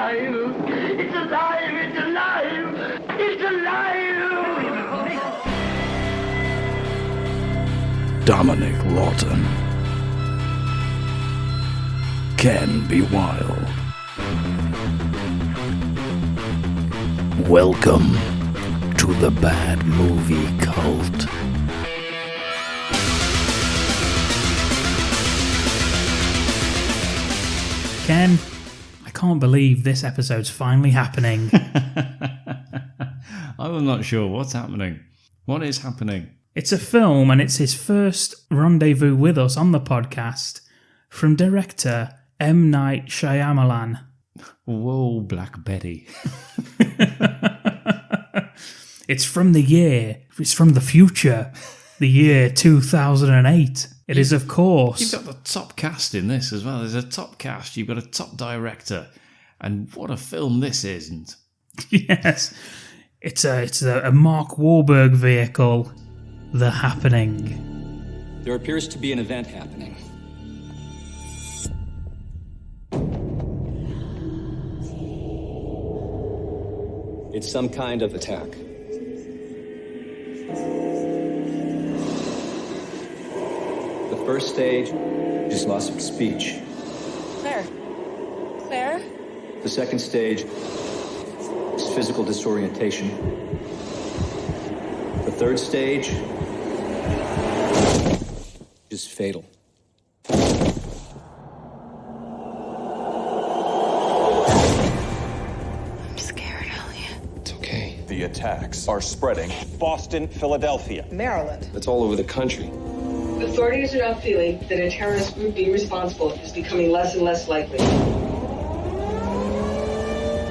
alive! It's alive! It's alive! It's alive! Dominic Lawton can be wild. Welcome to the Bad Movie Cult. Ken, I can't believe this episode's finally happening. I'm not sure what's happening. What is happening? It's a film, and it's his first rendezvous with us on the podcast from director M. Night Shyamalan. Whoa, Black Betty. It's from the future, the year 2008. It is, of course. You've got the top cast in this as well. There's a top cast, you've got a top director, and what a film this isn't. Yes. It's a Mark Wahlberg vehicle, The Happening. There appears to be an event happening. It's some kind of attack. The first stage is loss of speech. Claire? The second stage is physical disorientation. The third stage is fatal. I'm scared, Elliot. It's okay. The attacks are spreading. Boston, Philadelphia. Maryland. It's all over the country. Authorities are now feeling that a terrorist group being responsible is becoming less and less likely.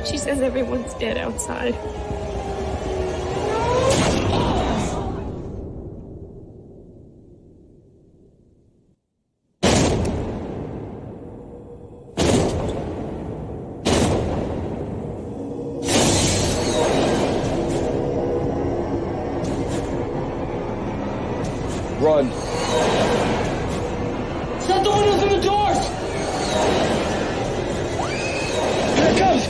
She says everyone's dead outside. Run. Shut the windows and the doors! Here it comes!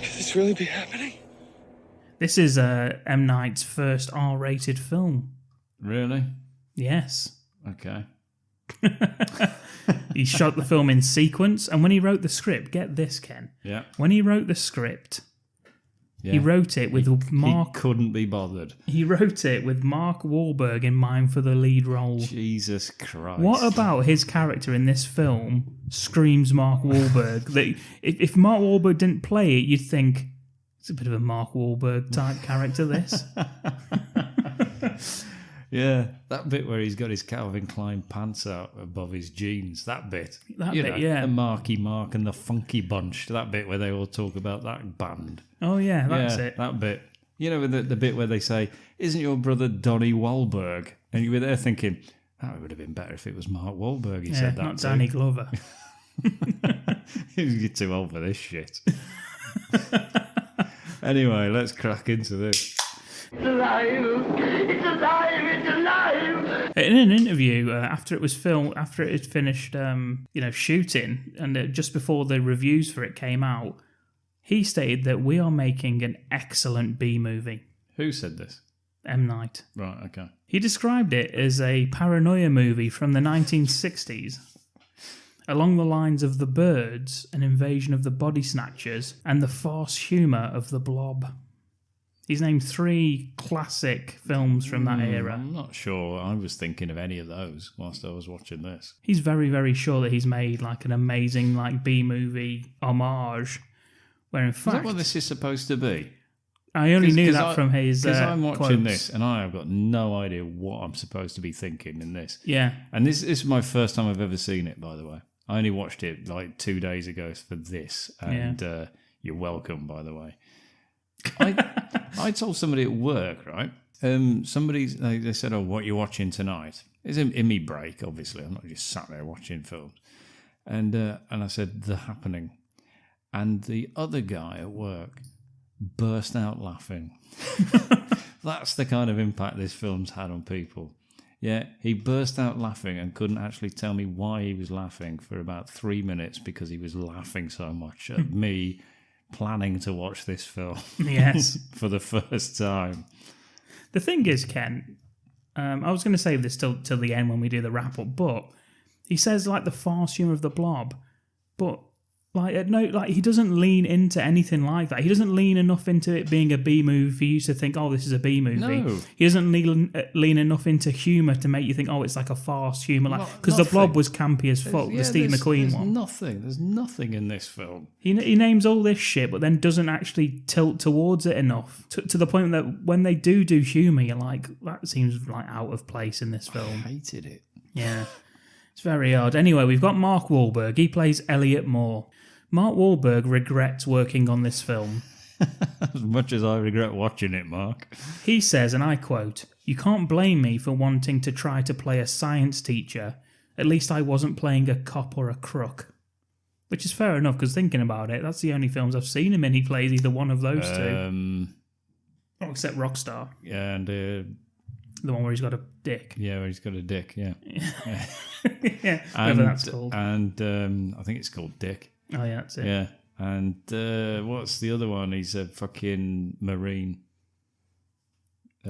Could this really be happening? This is M. Night's first R-rated film. Really? Yes. Okay. He shot the film in sequence, and when he wrote the script, get this, Ken. Yeah. When he wrote the script, Yeah. he wrote it with Mark. He couldn't be bothered. He wrote it with Mark Wahlberg in mind for the lead role. Jesus Christ. What about his character in this film screams Mark Wahlberg? That if Mark Wahlberg didn't play it, you'd think it's a bit of a Mark Wahlberg type character. This. Yeah, that bit where he's got his Calvin Klein pants out above his jeans, that bit. Yeah. The Marky Mark and the Funky Bunch, that bit where they all talk about that band. Oh, yeah, that's it. That bit. You know, the bit where they say, isn't your brother Donnie Wahlberg? And you were there thinking, that would have been better if it was Mark Wahlberg he said that not to. Danny Glover. You're too old for this shit. Anyway, let's crack into this. It's alive! It's alive! It's alive! In an interview after it had finished, shooting, and just before the reviews for it came out, he stated that we are making an excellent B movie. Who said this? M. Night. Right, okay. He described it as a paranoia movie from the 1960s, along the lines of The Birds, An Invasion of the Body Snatchers, and the farce humour of The Blob. He's named 3 classic films from that era. I'm not sure I was thinking of any of those whilst I was watching this. He's very, very sure that he's made like an amazing B-movie homage, where in Is fact... that what this is supposed to be? I only knew that from his Because I'm watching quotes. this and I have got no idea what I'm supposed to be thinking in this. Yeah. And this is my first time I've ever seen it, by the way. I only watched it like 2 days ago for this. And you're welcome, by the way. I told somebody at work, right? They said, "Oh, what are you watching tonight?" It's in me break, obviously. I'm not just sat there watching films. And I said, "The Happening," and the other guy at work burst out laughing. That's the kind of impact this film's had on people. Yeah, he burst out laughing and couldn't actually tell me why he was laughing for about 3 minutes because he was laughing so much at me planning to watch this film. Yes. For the first time. The thing is, Ken, I was going to save this till the end when we do the wrap up, but he says like the farce humour of the Blob, but he doesn't lean into anything like that. He doesn't lean enough into it being a B movie for you to think, oh, this is a B movie. No. He doesn't lean enough into humour to make you think, oh, it's like a farce humour. Because the Blob was campy as fuck, the Steve McQueen one. There's nothing in this film. He names all this shit, but then doesn't actually tilt towards it enough to the point that when they do humour, you're like, that seems like out of place in this film. I hated it. Yeah, it's very odd. Anyway, we've got Mark Wahlberg. He plays Elliot Moore. Mark Wahlberg regrets working on this film. As much as I regret watching it, Mark. He says, and I quote, "You can't blame me for wanting to try to play a science teacher. At least I wasn't playing a cop or a crook." Which is fair enough, because thinking about it, that's the only films I've seen him in. He plays either one of those two. Oh, except Rockstar. Yeah, and... the one where he's got a dick. Yeah, where he's got a dick, yeah. Yeah, whatever that's called. And I think it's called Dick. Oh, yeah, that's it. Yeah. And what's the other one? He's a fucking Marine.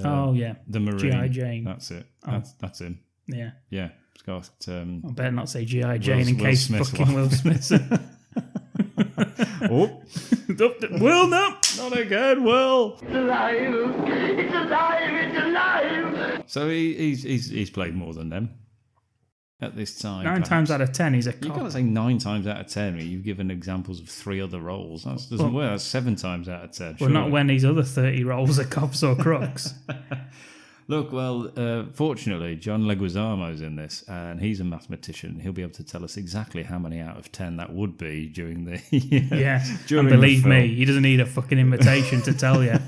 Oh, yeah. The Marine. G.I. Jane. That's it. Oh. That's him. Yeah. Yeah. It's got... I better not say G.I. Jane in Will case Smith fucking Will Smith. Oh. Will, no! Not again, Will! It's alive! It's alive! It's alive! So he's played more than them at this time. 9 times out of 10, he's a cop. You can't say 9 times out of 10. You've given examples of 3 other roles. That doesn't work. That's 7 times out of 10. Well, not when these other 30 roles are cops or crooks. Look, well, fortunately, John Leguizamo's in this, and he's a mathematician. He'll be able to tell us exactly how many out of 10 that would be during the Yeah, during and believe the film. me, he doesn't need a fucking invitation to tell you.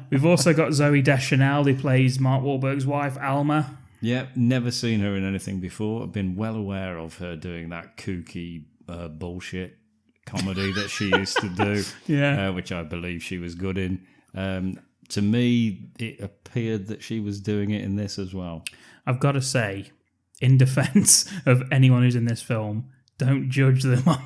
We've also got Zooey Deschanel, who plays Mark Wahlberg's wife, Alma. Yeah, never seen her in anything before. I've been well aware of her doing that kooky bullshit comedy that she used to do, Yeah. which I believe she was good in. To me, it appeared that she was doing it in this as well. I've got to say, in defence of anyone who's in this film, don't judge them on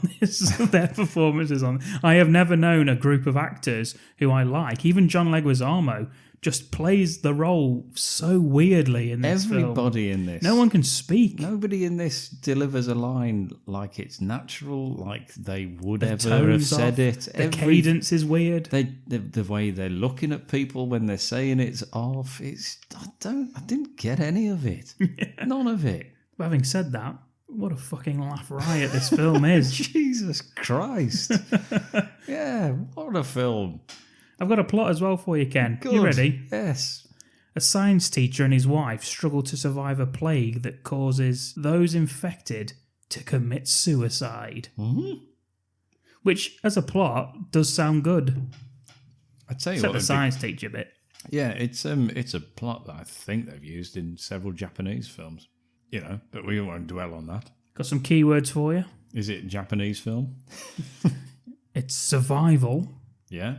their performances on. I have never known a group of actors who I like. Even John Leguizamo just plays the role so weirdly in this film. Everybody in this. No one can speak. Nobody in this delivers a line like it's natural, like they would The ever have tone's said off, it. The cadence is weird. The way they're looking at people when they're saying it's off. I didn't get any of it. None of it. But having said that, what a fucking laugh riot this film is. Jesus Christ. Yeah, what a film. I've got a plot as well for you, Ken. Good. You ready? Yes. A science teacher and his wife struggle to survive a plague that causes those infected to commit suicide. Mm-hmm. Which, as a plot, does sound good. I tell you Except what. the science teacher bit. Yeah, it's a plot that I think they've used in several Japanese films. You know, but we won't dwell on that. Got some keywords for you. Is it a Japanese film? It's survival, Yeah.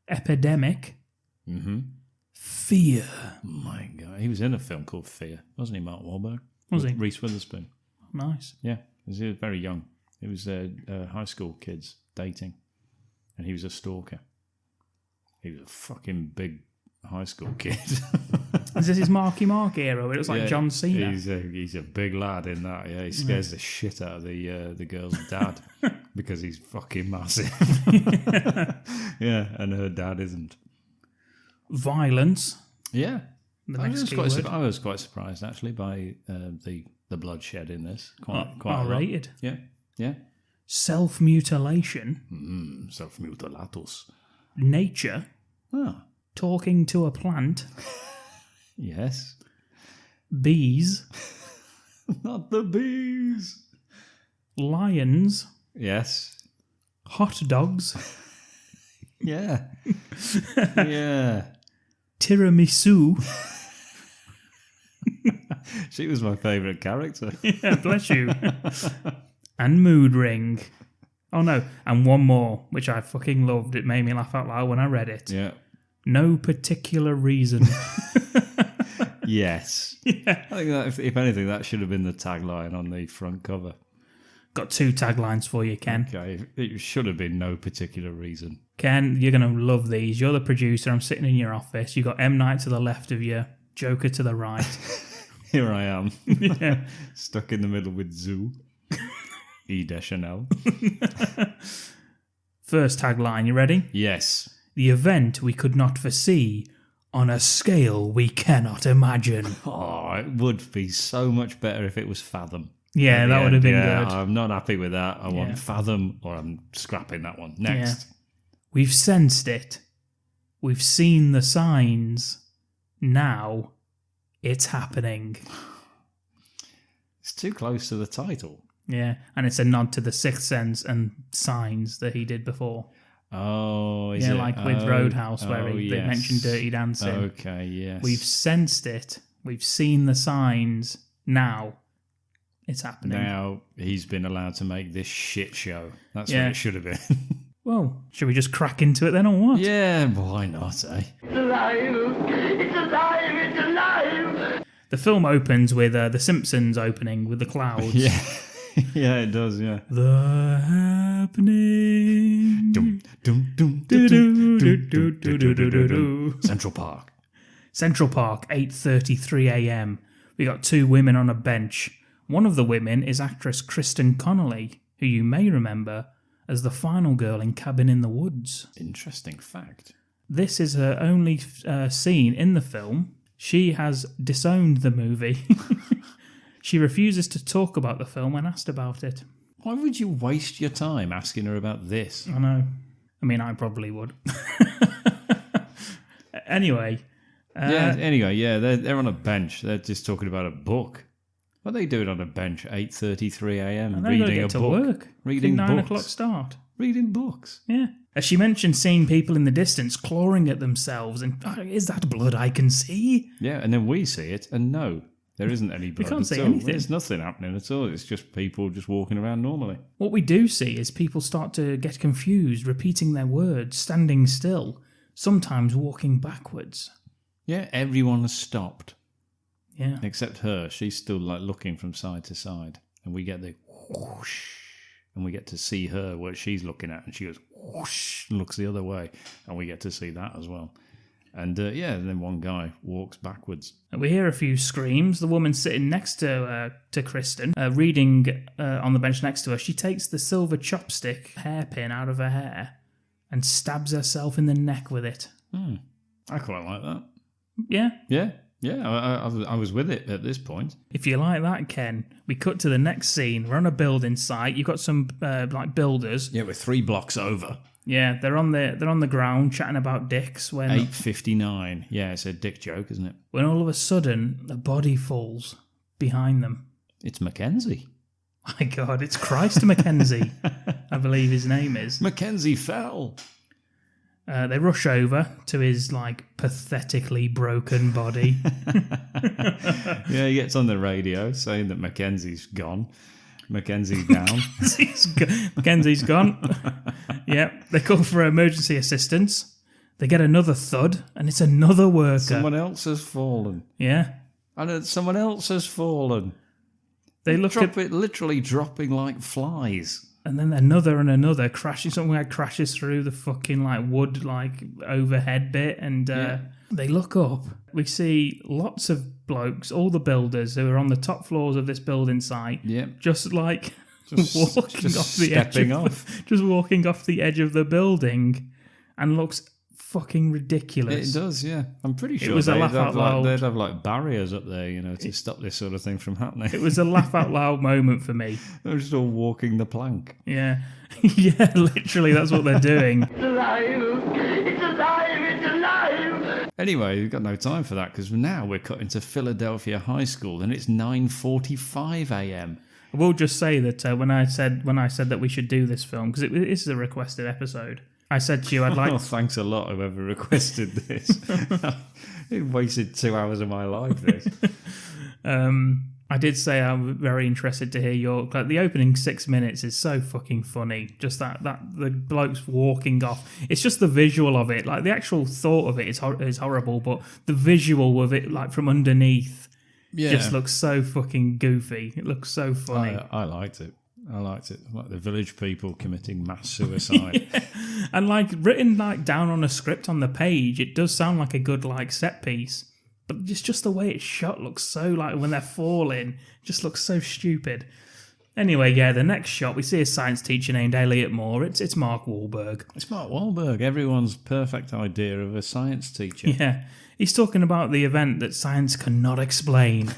epidemic, fear. My God, he was in a film called Fear, wasn't he, Mark Wahlberg? Was he? Reese Witherspoon. Nice. Yeah, he was very young. It was high school kids dating, and he was a stalker. He was a fucking big high school kid. Is this his Marky Mark era? It looks like John Cena. He's a big lad in that. Yeah, he scares the shit out of the girl's dad because he's fucking massive. Yeah, and her dad isn't. Violence. Yeah, The I next was quite surprised actually by the bloodshed in this. Quite a lot. R-rated. Yeah. Self-mutilation. Self-mutilatus. Nature. Ah, Talking to a plant. yes. Bees. Not the bees. Lions. Yes. Hot dogs. Yeah. Yeah. Tiramisu. She was my favourite character. Yeah, bless you. And mood ring. Oh no, and one more, which I fucking loved. It made me laugh out loud when I read it. Yeah. No particular reason. Yes. Yeah. I think that, if anything, that should have been the tagline on the front cover. Got 2 taglines for you, Ken. Okay, it should have been no particular reason. Ken, you're going to love these. You're the producer. I'm sitting in your office. You've got M. Night to the left of you, Joker to the right. Here I am, Yeah. stuck in the middle with Zoo. E. Deschanel. First tagline, you ready? Yes. The event we could not foresee on a scale we cannot imagine. Oh, it would be so much better if it was Fathom. Yeah, that would have been good. I'm not happy with that. I Yeah. want Fathom, or I'm scrapping that one. Next. We've sensed it. We've seen the signs. Now it's happening. It's too close to the title. Yeah, and it's a nod to the Sixth Sense and Signs that he did before. Oh, is Yeah, it? like with Roadhouse, where they yes. mentioned Dirty Dancing. Okay, yes. We've sensed it. We've seen the signs. Now it's happening. Now he's been allowed to make this shit show. That's Yeah. what it should have been. Well, should we just crack into it then, or what? Yeah, why not, eh? It's alive! It's alive! It's alive! The film opens with The Simpsons opening with the clouds. Yeah. Yeah, it does, yeah. The happening. Dum, dum, dum, Do, dum, do, dum, do, dum, do, dum, do, dum, do, dum, do. dum. Central Park. Central Park, 8:33 a.m. We got 2 women on a bench. One of the women is actress Kristen Connolly, who you may remember as the final girl in Cabin in the Woods. Interesting fact. This is her only scene in the film. She has disowned the movie. She refuses to talk about the film when asked about it. Why would you waste your time asking her about this? I know. I mean, I probably would. Anyway. They're on a bench. They're just talking about a book. What are they doing on a bench at 8:33 a.m. And they're going to get to work. Reading 9 books. o'clock start. Reading books. Yeah. As she mentioned seeing people in the distance clawing at themselves and, is that blood I can see? Yeah, and then we see it, and no, there isn't any blood can't at see all. anything. There's nothing happening at all. It's just people just walking around normally. What we do see is people start to get confused, repeating their words, standing still, sometimes walking backwards. Yeah, everyone has stopped. Yeah. Except her. She's still like looking from side to side. And we get the whoosh. And we get to see her what she's looking at. And she goes whoosh and looks the other way. And we get to see that as well. And and then one guy walks backwards. And we hear a few screams. The woman sitting next to Kristen, reading on the bench next to her, she takes the silver chopstick hairpin out of her hair and stabs herself in the neck with it. I quite like that. Yeah. Yeah, I was with it at this point. If you like that, Ken, we cut to the next scene. We're on a building site. You've got some builders. Yeah, we're 3 blocks over. Yeah, they're on the ground chatting about dicks when 8:59. Yeah, it's a dick joke, isn't it? when all of a sudden a body falls behind them. It's Mackenzie. My God, it's Christ Mackenzie, I believe his name is. Mackenzie fell. They rush over to his pathetically broken body. Yeah, he gets on the radio saying that Mackenzie's gone. Mackenzie's down. Mackenzie's gone. Yep, they call for emergency assistance. They get another thud, and it's another worker. Someone else has fallen. Yeah, And someone else has fallen. they look at it literally dropping like flies. and then another and another crashes. Something crashes through the fucking wood overhead bit, and they look up. We see lots of blokes, all the builders who are on the top floors of this building site. Yep. Just walking off the edge, stepping off. just walking off the edge of the building, and looks fucking ridiculous. It does, yeah. I'm pretty sure was a laugh out loud. they'd have barriers up there, to stop this sort of thing from happening. It was a laugh out loud moment for me. They're just all walking the plank. Yeah, yeah, literally, that's what they're doing. It's alive! It's alive! It's alive! Anyway, we've got no time for that because now we're cut into Philadelphia High School and it's 9:45 a.m. I will just say that when I said that we should do this film, because it is a requested episode, I said to you I'd like... Oh, thanks a lot, whoever requested this. It wasted 2 hours of my life, this. I I did say I'm very interested to hear your... Like, the opening 6 minutes is so fucking funny. Just that the bloke's walking off. It's just the visual of it. Like, the actual thought of it is horrible, but the visual of it, like, from underneath, just looks so fucking goofy. It looks so funny. I liked it. Like the village people committing mass suicide. Yeah. And, like, written, like, down on a script on the page, it does sound like a good, like, set piece. But just the way it's shot looks so, like, when they're falling, just looks so stupid. Anyway, yeah, the next shot, we see a science teacher named Elliot Moore. It's Mark Wahlberg. It's Mark Wahlberg, everyone's perfect idea of a science teacher. Yeah, he's talking about the event that science cannot explain.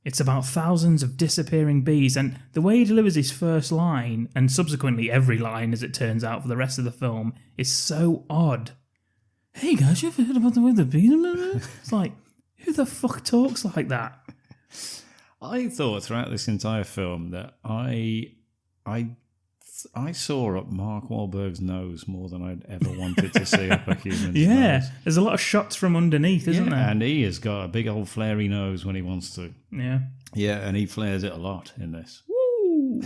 It's about thousands of disappearing bees, and the way he delivers his first line, and subsequently every line, as it turns out, for the rest of the film, is so odd. Hey guys, you ever heard about the way the bees... It's like, who the fuck talks like that? I thought throughout this entire film that I saw up Mark Wahlberg's nose more than I'd ever wanted to see up a human's nose. There's a lot of shots from underneath, isn't there? And he has got a big old flary nose when he wants to. Yeah. Yeah, and he flares it a lot in this. Woo!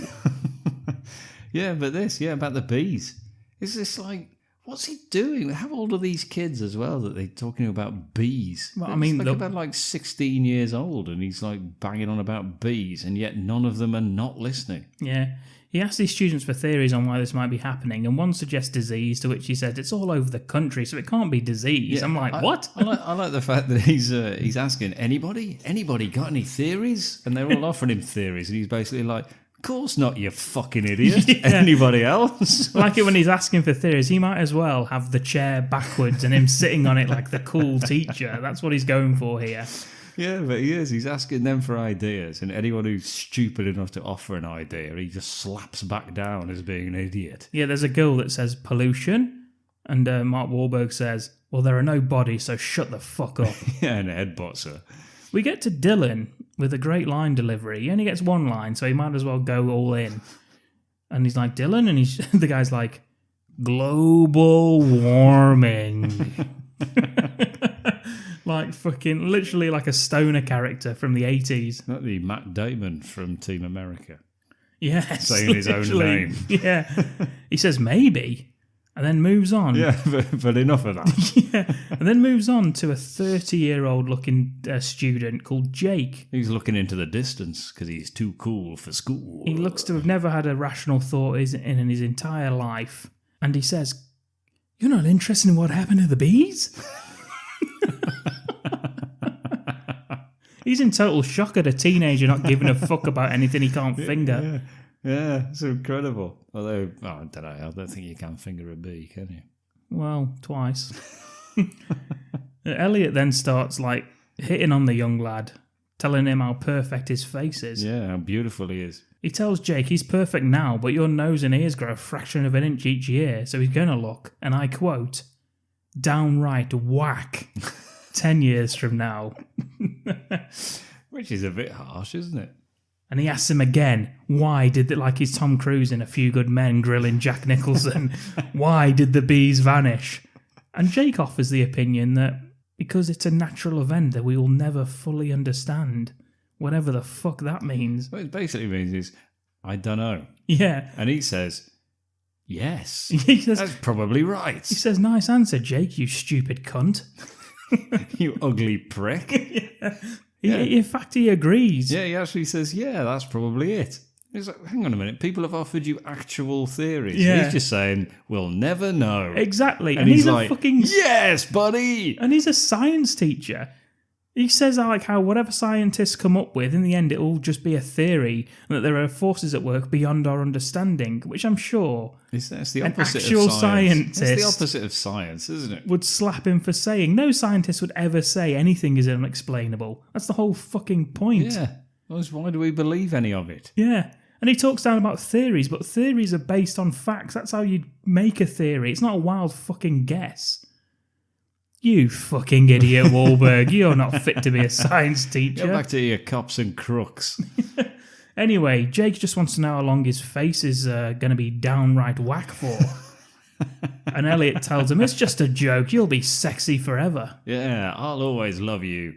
Yeah, but about the bees. Is this like... What's he doing? How old are these kids as well that they're talking about bees? Well, I mean, like about like 16 years old, and he's like banging on about bees, and yet none of them are not listening. Yeah. He asked his students for theories on why this might be happening, and one suggests disease, to which he said it's all over the country, so it can't be disease. Yeah, I'm like, what? I like the fact that he's asking, anybody got any theories? And they're all offering him theories, and he's basically like, of course not, you fucking idiot. Yeah. Anybody else? Like it when he's asking for theories, he might as well have the chair backwards and him sitting on it like the cool teacher. That's what he's going for here. Yeah, but he is. He's asking them for ideas, and anyone who's stupid enough to offer an idea, he just slaps back down as being an idiot. Yeah, there's a girl that says pollution, and Mark Wahlberg says, well, there are no bodies, so shut the fuck up. Yeah, and headbutts her. We get to Dylan with a great line delivery. He only gets one line, so he might as well go all in. And he's like, Dylan? And the guy's like, global warming. Like fucking, literally like a stoner character from the 80s. Not the Matt Damon from Team America. Yes. Saying his own name. Yeah. He says, maybe. And then moves on. Yeah, but enough of that. Yeah. And then moves on to a 30-year-old looking student called Jake. He's looking into the distance because he's too cool for school. He looks to have never had a rational thought in his entire life. And he says, you're not interested in what happened to the bees? He's in total shock at a teenager not giving a fuck about anything he can't finger. Yeah, it's incredible. Although, I don't know, I don't think you can finger a bee, can you? Well, twice. Elliot then starts, like, hitting on the young lad, telling him how perfect his face is. Yeah, how beautiful he is. He tells Jake he's perfect now, but your nose and ears grow a fraction of an inch each year, so he's going to look, and I quote, downright whack 10 years from now. Which is a bit harsh, isn't it? And he asks him again, why did like he's Tom Cruise in A Few Good Men grilling Jack Nicholson, why did the bees vanish? And Jake offers the opinion that because it's a natural event that we will never fully understand, whatever the fuck that means. What it basically means is, I don't know. Yeah. And he says, yes, he says, that's probably right. He says, nice answer, Jake, you stupid cunt. You ugly prick. Yeah. In fact, he agrees. Yeah, he actually says, yeah, that's probably it. He's like, hang on a minute, people have offered you actual theories. Yeah. He's just saying, we'll never know. Exactly. And he's like, a fucking... Yes, buddy! And he's a science teacher. He says like how whatever scientists come up with, in the end, it will just be a theory, and that there are forces at work beyond our understanding, which I'm sure that's the an opposite actual of science. scientist It's the opposite of science, isn't it? would slap him for saying. No scientist would ever say anything is unexplainable. That's the whole fucking point. Yeah. Otherwise, why do we believe any of it? Yeah. And he talks down about theories, but theories are based on facts. That's how you make a theory. It's not a wild fucking guess. You fucking idiot, Wahlberg. You're not fit to be a science teacher. Go back to your cops and crooks. Anyway, Jake just wants to know how long his face is going to be downright whack for. And Elliot tells him, it's just a joke. You'll be sexy forever. Yeah, I'll always love you.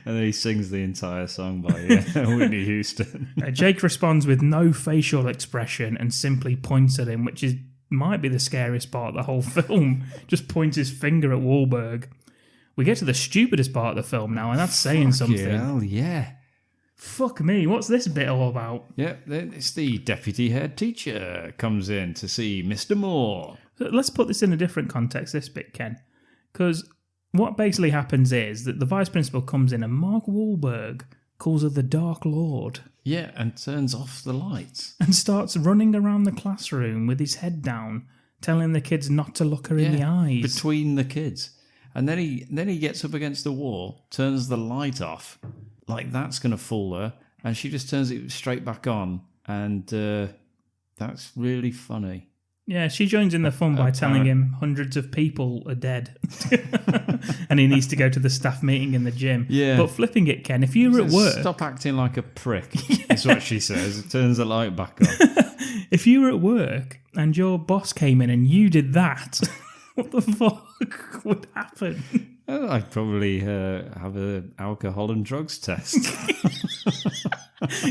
And And then he sings the entire song by Whitney Houston. Jake responds with no facial expression and simply points at him, which might be the scariest part of the whole film. Just points his finger at Wahlberg. We get to the stupidest part of the film now, and that's saying something. Hell yeah. Fuck me, what's this bit all about? Yeah, it's the deputy head teacher comes in to see Mr. Moore. Let's put this in a different context, this bit, Ken. Because what basically happens is that the vice principal comes in and Mark Wahlberg calls her the Dark Lord. Yeah, and turns off the lights. And starts running around the classroom with his head down, telling the kids not to look her in the eyes. Between the kids. And then he gets up against the wall, turns the light off, like that's going to fool her, and she just turns it straight back on, and that's really funny. Yeah, she joins in the fun by telling him hundreds of people are dead. And he needs to go to the staff meeting in the gym. Yeah. But flipping it, Ken, if you were at work... Stop acting like a prick, is what she says. It turns the light back on. If you were at work and your boss came in and you did that, what the fuck would happen? I'd probably have an alcohol and drugs test.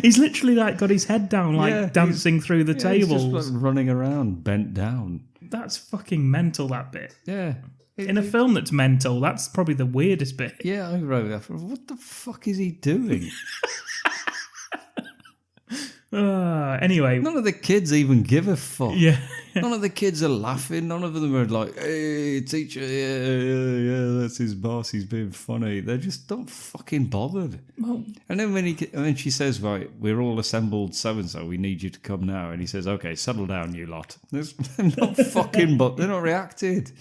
He's literally got his head down, dancing through the tables. He's just running around, bent down. That's fucking mental, that bit. Yeah. In a film that's mental, that's probably the weirdest bit. Yeah, I wrote that. What the fuck is he doing? Anyway. None of the kids even give a fuck. Yeah. None of the kids are laughing. None of them are like, hey, teacher, yeah, that's his boss. He's being funny. They just don't fucking bothered. Well, and then when she says, right, we're all assembled so-and-so, we need you to come now. And he says, okay, settle down, you lot. They're not fucking, they're not reacted.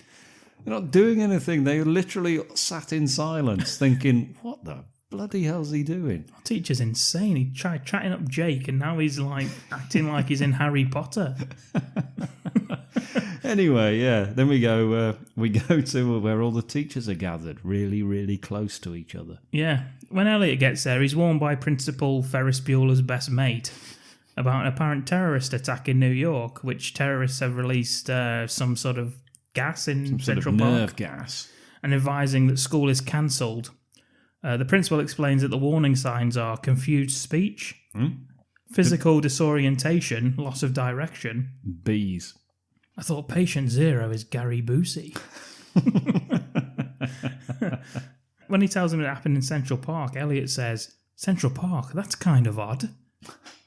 They're not doing anything. They literally sat in silence thinking, what the bloody hell's he doing? Our teacher's insane. He tried chatting up Jake and now he's acting like he's in Harry Potter. Anyway, yeah, then we go to where all the teachers are gathered, really, really close to each other. Yeah. When Elliot gets there, he's warned by Principal Ferris Bueller's best mate about an apparent terrorist attack in New York, which terrorists have released some sort of gas in Central Park. Nerve gas. And advising that school is cancelled. The principal explains that the warning signs are confused speech, physical disorientation, loss of direction. Bees. I thought patient zero is Gary Busey. When he tells him it happened in Central Park, Elliot says, Central Park, that's kind of odd.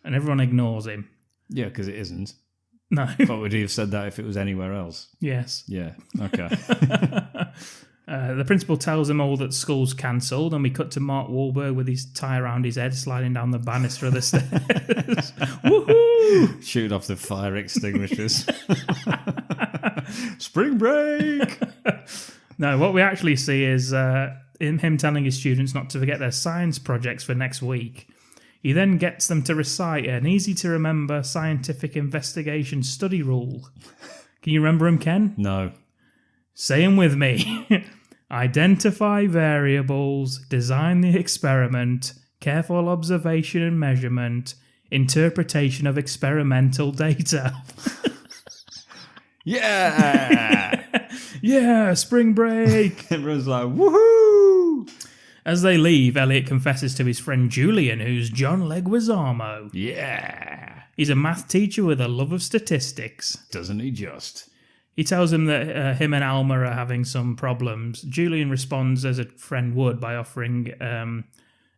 And everyone ignores him. Yeah, because it isn't. No. But would he have said that if it was anywhere else? Yes. Yeah, okay. The principal tells them all that school's cancelled, and we cut to Mark Wahlberg with his tie around his head sliding down the banister of the stairs. Woohoo! Shoot off the fire extinguishers. Spring break! No, what we actually see is him telling his students not to forget their science projects for next week. He then gets them to recite an easy-to-remember scientific investigation study rule. Can you remember him, Ken? No. Say them with me. Identify variables, design the experiment, careful observation and measurement, interpretation of experimental data. Yeah! Yeah, spring break. Everyone's like, woohoo! As they leave, Elliot confesses to his friend Julian, who's John Leguizamo. Yeah! He's a math teacher with a love of statistics. Doesn't he just? He tells him that him and Alma are having some problems. Julian responds as a friend would by offering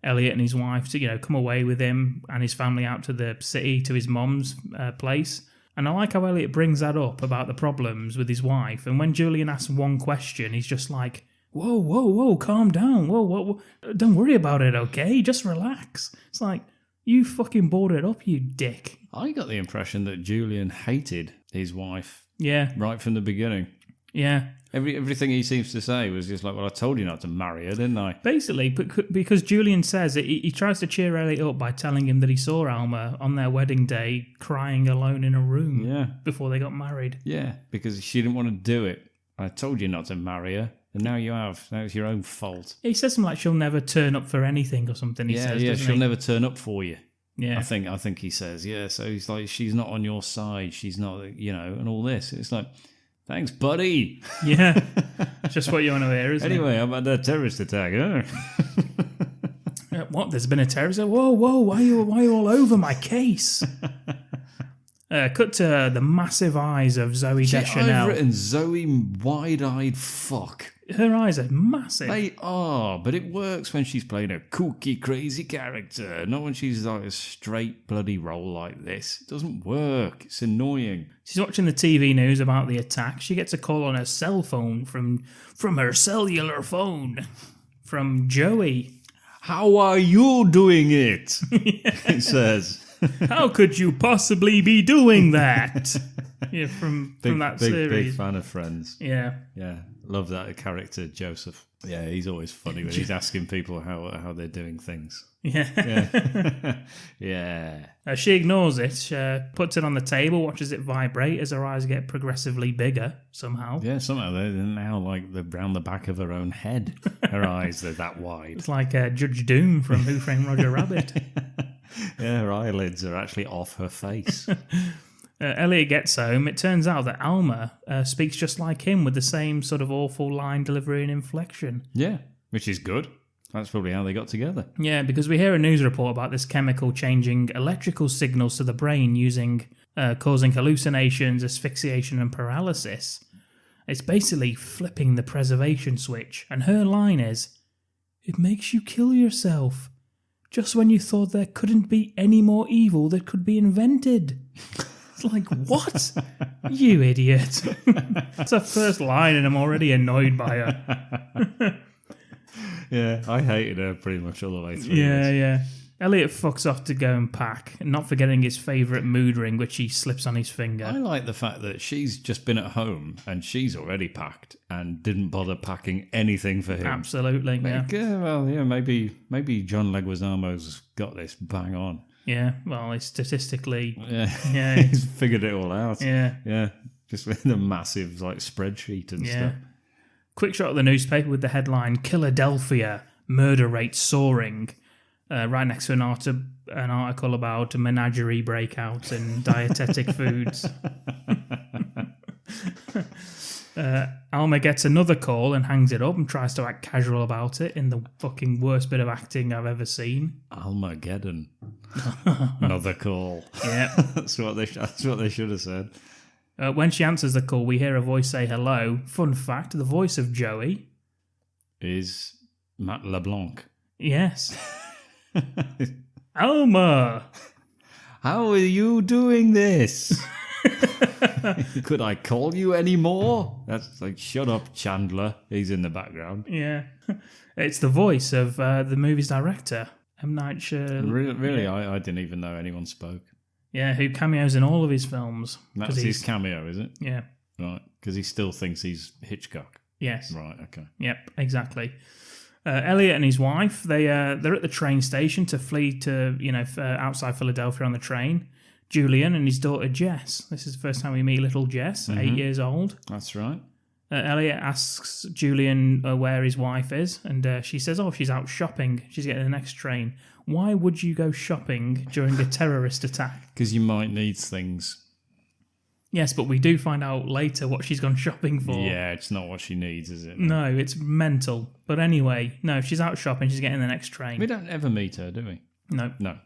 Elliot and his wife to, come away with him and his family out to the city, to his mom's place. And I like how Elliot brings that up about the problems with his wife. And when Julian asks one question, he's just like, whoa, calm down. Whoa. Don't worry about it, okay? Just relax. It's like, you fucking brought it up, you dick. I got the impression that Julian hated his wife. Yeah. Right from the beginning. Yeah. Everything he seems to say was just like, well, I told you not to marry her, didn't I? Basically, because Julian says it, he tries to cheer Elliot up by telling him that he saw Alma on their wedding day crying alone in a room before they got married. Yeah, because she didn't want to do it. I told you not to marry her, and now you have. Now it's your own fault. He says something like she'll never turn up for anything or something, he says, doesn't she'll he? never turn up for you. Yeah. I think he says, yeah, so he's like, she's not on your side, she's not, and all this. It's like, thanks, buddy. Yeah. Just what you want to hear, isn't it? Anyway, how about that terrorist attack, huh? What? There's been a terrorist? Whoa, why are you all over my case? Cut to the massive eyes of Zoe Deschanel. I've written Zoe wide-eyed fuck. Her eyes are massive. They are, but it works when she's playing a kooky, crazy character, not when she's like a straight bloody role like this. It doesn't work. It's annoying. She's watching the TV news about the attack. She gets a call on her cell phone from her cellular phone from Joey. How are you doing it? It says. How could you possibly be doing that? Yeah, from that series. Big fan of Friends. Yeah. Yeah. Love that character, Joseph. Yeah, he's always funny when he's asking people how they're doing things. Yeah. Yeah. Yeah. She ignores it, puts it on the table, watches it vibrate as her eyes get progressively bigger somehow. Yeah, somehow they're now like they're round the back of her own head. Her eyes, they're that wide. It's like Judge Doom from Who Framed Roger Rabbit. Yeah, her eyelids are actually off her face. Elliot gets home. It turns out that Alma speaks just like him with the same sort of awful line delivery and inflection. Yeah, which is good. That's probably how they got together. Yeah, because we hear a news report about this chemical changing electrical signals to the brain causing hallucinations, asphyxiation and paralysis. It's basically flipping the preservation switch. And her line is, "It makes you kill yourself. Just when you thought there couldn't be any more evil that could be invented." It's like, what? You idiot. That's her first line and I'm already annoyed by her. Yeah, I hated her pretty much all the way through. Yeah. Elliot fucks off to go and pack, not forgetting his favourite mood ring, which he slips on his finger. I like the fact that she's just been at home and she's already packed and didn't bother packing anything for him. Absolutely, yeah. Maybe John Leguizamo's got this bang on. Yeah, well, it's statistically... Yeah, he's figured it all out. Yeah. Just with a massive spreadsheet and stuff. Quick shot of the newspaper with the headline, "Philadelphia, murder rate soaring," right next to an article about menagerie breakouts and dietetic foods. Alma gets another call and hangs it up and tries to act casual about it in the fucking worst bit of acting I've ever seen. Almageddon. Another call. Yeah. That's what they should have said. When she answers the call, we hear a voice say hello. Fun fact, the voice of Joey is Matt LeBlanc. Yes. Alma! How are you doing this? Could I call you anymore? That's like, shut up, Chandler. He's in the background. Yeah. It's the voice of the movie's director, M. Night Shyamalan. Really? Yeah. I didn't even know anyone spoke. Yeah, who cameos in all of his films. That's his cameo, is it? Yeah. Right, because he still thinks he's Hitchcock. Yes. Right, okay. Yep, exactly. Elliot and his wife, they're at the train station to flee to, outside Philadelphia on the train. Julian and his daughter Jess. This is the first time we meet little Jess, 8 years old. That's right. Elliot asks Julian where his wife is, and she says, she's out shopping. She's getting the next train. Why would you go shopping during a terrorist attack? Because you might need things. Yes, but we do find out later what she's gone shopping for. Yeah, it's not what she needs, is it? No, it's mental. But anyway, no, she's out shopping. She's getting the next train. We don't ever meet her, do we? No.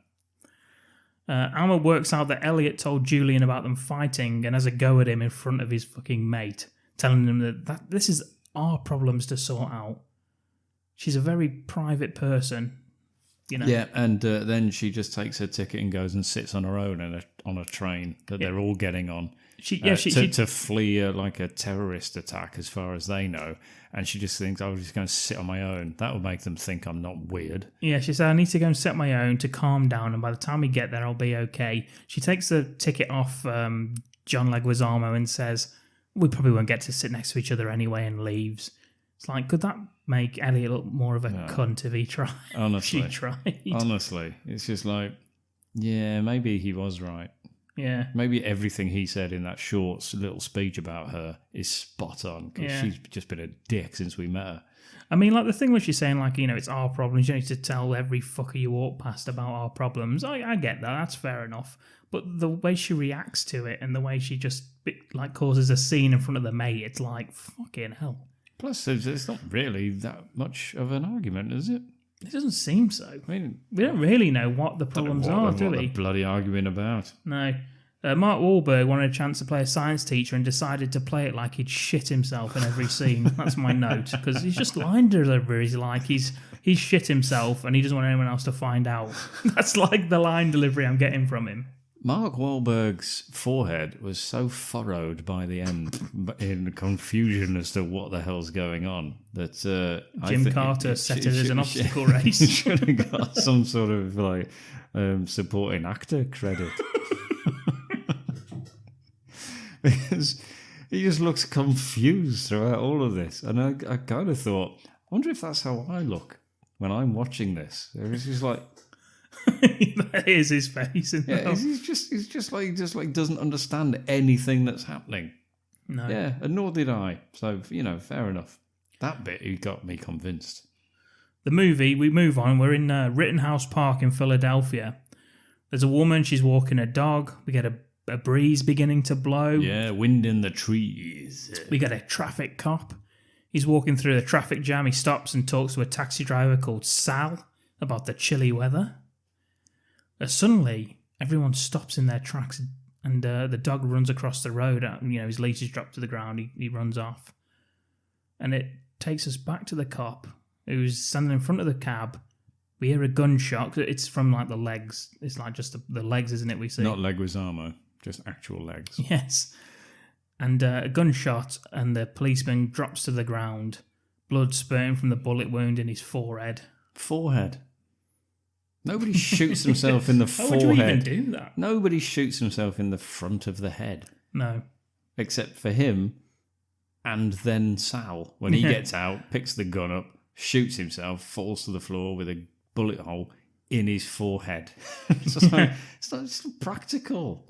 Alma works out that Elliot told Julian about them fighting and has a go at him in front of his fucking mate, telling him that this is our problems to sort out. She's a very private person, Yeah, and then she just takes her ticket and goes and sits on her own on a train that they're all getting on. To flee a terrorist attack, as far as they know, and she just thinks, "I'm just going to sit on my own." That will make them think I'm not weird. Yeah, she said, "I need to go and sit on my own to calm down, and by the time we get there, I'll be okay." She takes the ticket off John Leguizamo and says, "We probably won't get to sit next to each other anyway," and leaves. It's like, could that make Elliot look more of a cunt if he tried? Honestly, she tried. Honestly, it's just like, yeah, maybe he was right. Yeah. Maybe everything he said in that short little speech about her is spot on, because she's just been a dick since we met her. I mean, the thing where she's saying, it's our problems. You don't need to tell every fucker you walk past about our problems. I get that. That's fair enough. But the way she reacts to it and the way she just, causes a scene in front of the mate, it's like, fucking hell. Plus, it's not really that much of an argument, is it? It doesn't seem so. I mean, We don't really know what the problems are, do what we? they're bloody arguing about. No. Mark Wahlberg wanted a chance to play a science teacher and decided to play it like he'd shit himself in every scene. That's my note, because he's just line delivery. He's like he's shit himself and he doesn't want anyone else to find out. That's like the line delivery I'm getting from him. Mark Wahlberg's forehead was so furrowed by the end in confusion as to what the hell's going on that Jim Carter set it as an obstacle race. He should have got some sort of like supporting actor credit. Because he just looks confused throughout all of this. And I kind of thought, I wonder if that's how I look when I'm watching this. It's just like... That is his face. Yeah, he's just like doesn't understand anything that's happening. No. Yeah, and nor did I. So, fair enough. That bit, he got me convinced. The movie, we move on. We're in Rittenhouse Park in Philadelphia. There's a woman, she's walking a dog. We get a breeze beginning to blow. Yeah, wind in the trees. We get a traffic cop. He's walking through the traffic jam. He stops and talks to a taxi driver called Sal about the chilly weather. Suddenly, everyone stops in their tracks and the dog runs across the road. His leash is dropped to the ground. He runs off. And it takes us back to the cop who's standing in front of the cab. We hear a gunshot. It's from like the legs. It's like just the legs, isn't it? We see. Not Leguizamo, just actual legs. Yes. And a gunshot, and the policeman drops to the ground, blood spurting from the bullet wound in his forehead. Forehead. Nobody shoots himself in the forehead. How would you even do that? Nobody shoots himself in the front of the head. No. Except for him and then Sal. When he gets out, picks the gun up, shoots himself, falls to the floor with a bullet hole in his forehead. It's not practical.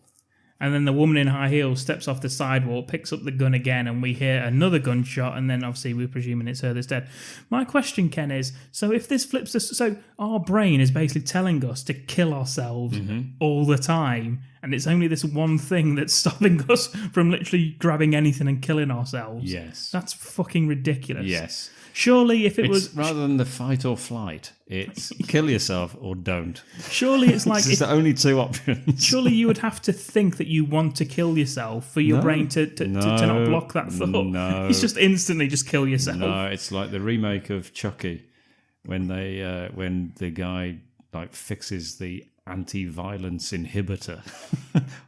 And then the woman in high heels steps off the sidewalk, picks up the gun again, and we hear another gunshot, and then obviously we're presuming it's her that's dead. My question, Ken, is, so if this flips us, so our brain is basically telling us to kill ourselves all the time, and it's only this one thing that's stopping us from literally grabbing anything and killing ourselves. Yes. That's fucking ridiculous. Yes. Surely if It's rather than the fight or flight, it's kill yourself or don't. Surely it's like... It's the only two options. Surely you would have to think that you want to kill yourself for your brain to not block that thought. No. It's just instantly just kill yourself. No, it's like the remake of Chucky when when the guy like fixes the anti-violence inhibitor.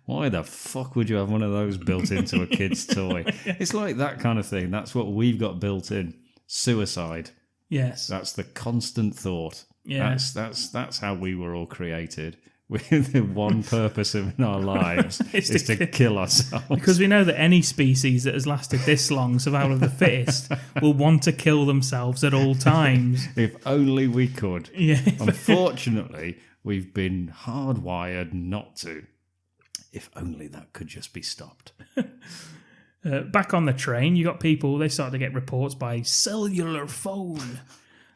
Why the fuck would you have one of those built into a kid's toy? It's like that kind of thing. That's what we've got built in. Suicide. Yes. That's the constant thought. Yeah. That's how we were all created. With the one purpose in our lives is to kill ourselves. Because we know that any species that has lasted this long, survival of the fittest, will want to kill themselves at all times. If only we could. Yeah. Unfortunately, we've been hardwired not to. If only that could just be stopped. Back on the train, you got people, they start to get reports by cellular phone.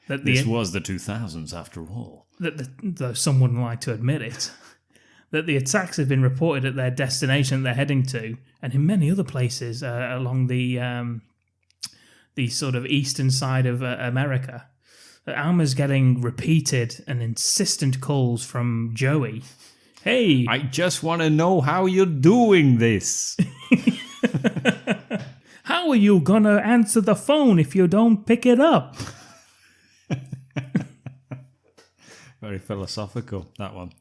This was the 2000s after all. Though some wouldn't like to admit it, that the attacks have been reported at their destination that they're heading to, and in many other places along the sort of eastern side of America. Alma's getting repeated and insistent calls from Joey. Hey! I just want to know how you're doing this. How are you gonna answer the phone if you don't pick it up? Very philosophical, that one.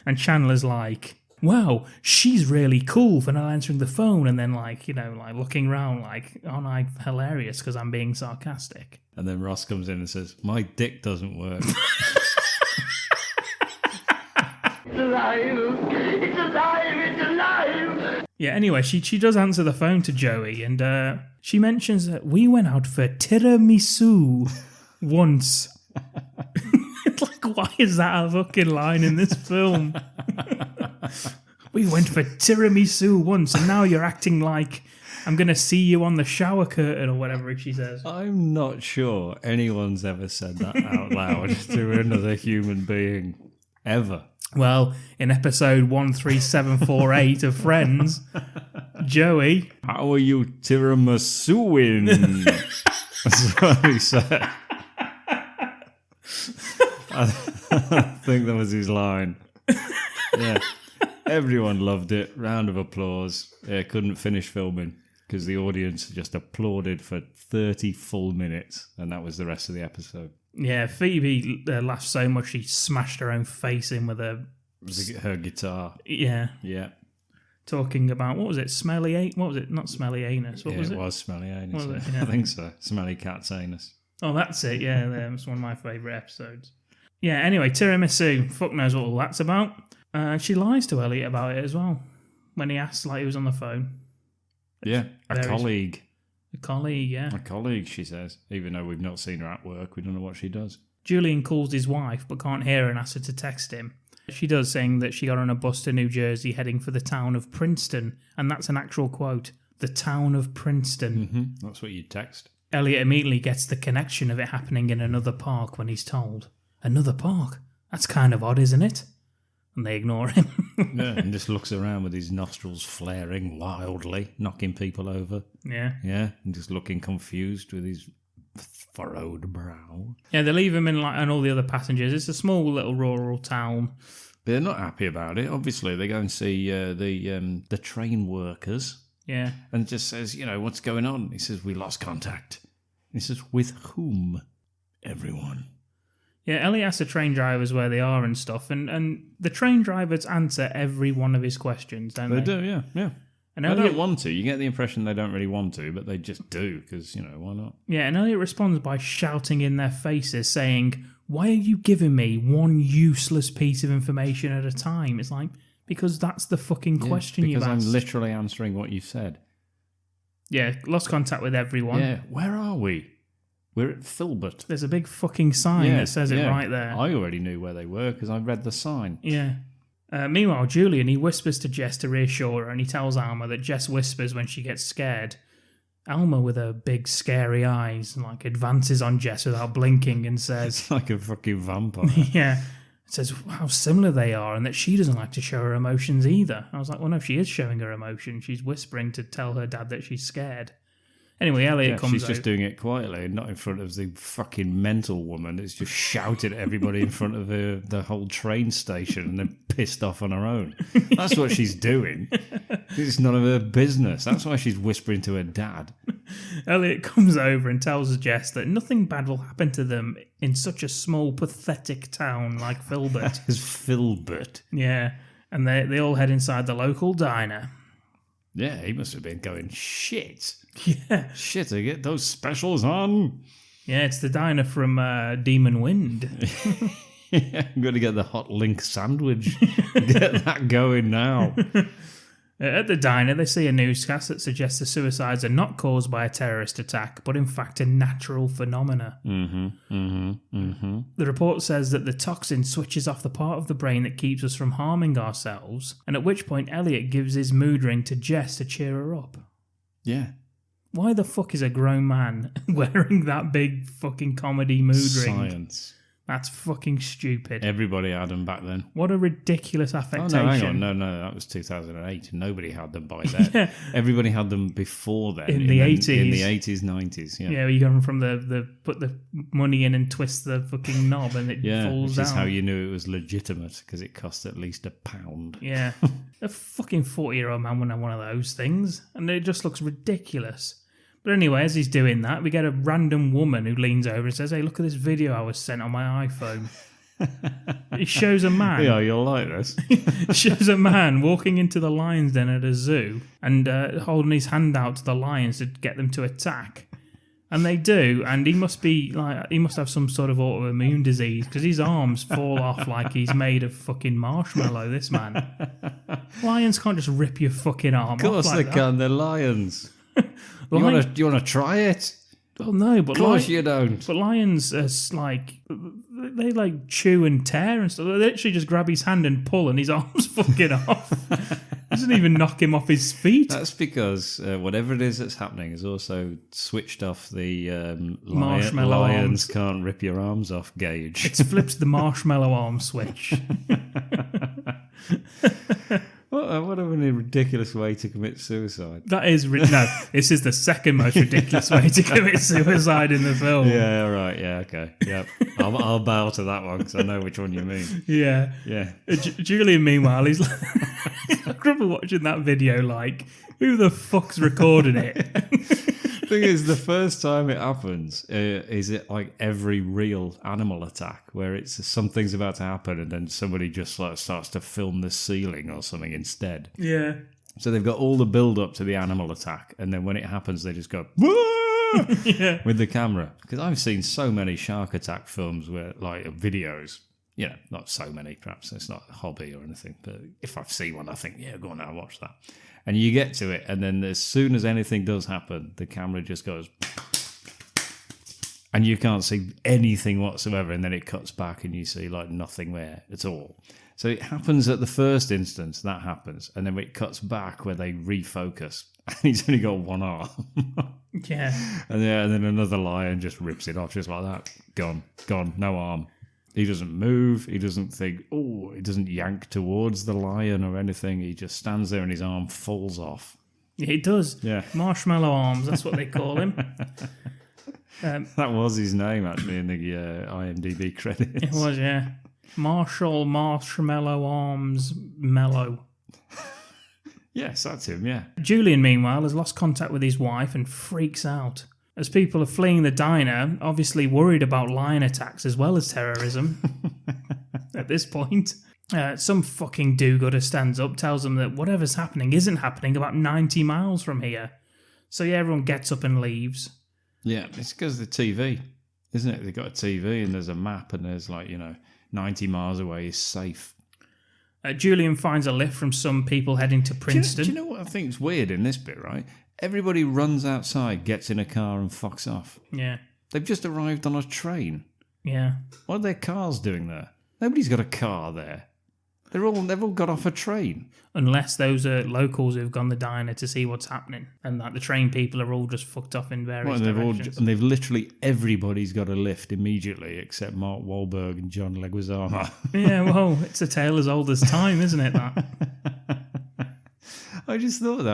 And Chandler's like, wow, she's really cool for not answering the phone. And then like looking around like, aren't I hilarious because I'm being sarcastic? And then Ross comes in and says, my dick doesn't work. It's alive! It's alive! It's alive! Yeah, anyway, she does answer the phone to Joey, and she mentions that we went out for tiramisu once. Like, why is that a fucking line in this film? We went for tiramisu once, and now you're acting like I'm going to see you on the shower curtain or whatever she says. I'm not sure anyone's ever said that out loud to another human being, ever. Well, in episode 13748 of Friends, Joey... How are you tiramisuing? That's what he said. I think that was his line. Yeah. Everyone loved it. Round of applause. Couldn't finish filming because the audience just applauded for 30 full minutes, and that was the rest of the episode. Yeah, Phoebe laughed so much she smashed her own face in with her guitar. Yeah. Yeah. Talking about, what was it? What was it? Not smelly anus. What was it? It was smelly anus. Was it? Yeah. I think so. Smelly cat's anus. Oh, that's it. Yeah, that's one of my favourite episodes. Yeah, anyway, tiramisu. Fuck knows what all that's about. She lies to Elliot about it as well when he asks, like, he was on the phone. Yeah, a colleague. A colleague, yeah. A colleague, she says. Even though we've not seen her at work, we don't know what she does. Julian calls his wife but can't hear her and asks her to text him. She does, saying that she got on a bus to New Jersey heading for the town of Princeton, and that's an actual quote. The town of Princeton. Mm-hmm. That's what you text. Elliot immediately gets the connection of it happening in another park when he's told. Another park? That's kind of odd, isn't it? And they ignore him. Yeah, and just looks around with his nostrils flaring wildly, knocking people over. Yeah. Yeah, and just looking confused with his furrowed brow. Yeah, they leave him and all the other passengers. It's a small little rural town. They're not happy about it. Obviously, they go and see the train workers. Yeah. And just says, what's going on? He says, we lost contact. He says, with whom? Everyone. Yeah, Elliot asks the train drivers where they are and stuff, and the train drivers answer every one of his questions, don't they? They do, yeah. And they Elliot don't want to. You get the impression they don't really want to, but they just do, because, why not? Yeah, and Elliot responds by shouting in their faces, saying, why are you giving me one useless piece of information at a time? It's like, because that's the fucking question you've asked. Because I'm literally answering what you said. Yeah, lost contact with everyone. Yeah, where are we? We're at Filbert. There's a big fucking sign that says it right there. I already knew where they were because I read the sign. Yeah. Meanwhile, Julian, he whispers to Jess to reassure her, and he tells Alma that Jess whispers when she gets scared. Alma, with her big, scary eyes, advances on Jess without blinking and says... like a fucking vampire. Yeah. Says how similar they are and that she doesn't like to show her emotions either. I was like, well, no, she is showing her emotion. She's whispering to tell her dad that she's scared. Anyway, Elliot comes she's just doing it quietly and not in front of the fucking mental woman. It's just shouted at everybody in front of the whole train station and then pissed off on her own. That's what she's doing. It's none of her business. That's why she's whispering to her dad. Elliot comes over and tells Jess that nothing bad will happen to them in such a small, pathetic town like Filbert. It's Filbert. Yeah, and they all head inside the local diner. Yeah, he must have been going, shit. Yeah. Shit, I get those specials on. Yeah, it's the diner from Demon Wind. Yeah, I'm going to get the hot link sandwich. Get that going now. At the diner, they see a newscast that suggests the suicides are not caused by a terrorist attack, but in fact a natural phenomena. The report says that the toxin switches off the part of the brain that keeps us from harming ourselves, and at which point Elliot gives his mood ring to Jess to cheer her up. Yeah. Why the fuck is a grown man wearing that big fucking comedy mood ring? Science. That's fucking stupid. Everybody had them back then. What a ridiculous affectation. Oh, no, hang on. No, that was 2008. Nobody had them by then. Yeah. Everybody had them before then. In the 80s. In the 80s, 90s, yeah. Yeah, you go from the put the money in and twist the fucking knob and it falls down. Which is how you knew it was legitimate, because it cost at least £1. Yeah. A fucking 40-year-old man wouldn't have one of those things. And it just looks ridiculous. But anyway, as he's doing that, we get a random woman who leans over and says, hey, look at this video I was sent on my iPhone. It shows a man. Yeah, you'll like this. It shows a man walking into the lion's den at a zoo and holding his hand out to the lions to get them to attack. And they do, and he must have some sort of autoimmune disease because his arms fall off like he's made of fucking marshmallow, this man. Lions can't just rip your fucking arm off. Of course like they can, they're lions. You want to try it? Well, no, but of course you don't. But lions are they chew and tear and stuff. They literally just grab his hand and pull, and his arms fucking off. Doesn't even knock him off his feet. That's because whatever it is that's happening is also switched off the marshmallow lions arms. Can't rip your arms off gauge. It's flipped the marshmallow arm switch. What a ridiculous way to commit suicide. That is... no, this is the second most ridiculous way to commit suicide in the film. Yeah, right. Yeah, okay. Yep. I'll bow to that one because I know which one you mean. Yeah. Yeah. Julian, meanwhile, he's like... I remember watching that video like, who the fuck's recording it? Thing is, the first time it happens, is it like every real animal attack where it's something's about to happen and then somebody just like starts to film the ceiling or something instead. Yeah. So they've got all the build up to the animal attack, and then when it happens, they just go "Whoa!" Yeah. with the camera. Because I've seen so many shark attack films where like videos. You know, not so many. Perhaps it's not a hobby or anything, but if I've seen one, I think, yeah, go on now, watch that. And you get to it, and then as soon as anything does happen, the camera just goes, and you can't see anything whatsoever, and then it cuts back, and you see like nothing there at all. So it happens at the first instance, that happens, and then it cuts back where they refocus, and he's only got one arm. Yeah. And then another lion just rips it off just like that. Gone, no arm. He doesn't move. He doesn't think, he doesn't yank towards the lion or anything. He just stands there and his arm falls off. Yeah, it does. Yeah. Marshmallow arms, that's what they call him. That was his name, actually, in the IMDb credits. It was, yeah. Marshmallow arms mellow. Yes, that's him, yeah. Julian, meanwhile, has lost contact with his wife and freaks out. As people are fleeing the diner, obviously worried about lion attacks as well as terrorism at this point, some fucking do-gooder stands up, tells them that whatever's happening isn't happening about 90 miles from here. So yeah, everyone gets up and leaves. Yeah, it's because of the TV, isn't it? They've got a TV and there's a map and there's 90 miles away is safe. Julian finds a lift from some people heading to Princeton. Do you know what I think is weird in this bit, right? Everybody runs outside, gets in a car and fucks off. Yeah. They've just arrived on a train. Yeah. What are their cars doing there? Nobody's got a car there. They've all got off a train. Unless those are locals who've gone the diner to see what's happening. And that the train people are all just fucked off in various directions. And they've literally, everybody's got a lift immediately except Mark Wahlberg and John Leguizamo. Yeah, well, it's a tale as old as time, isn't it, that? I just thought,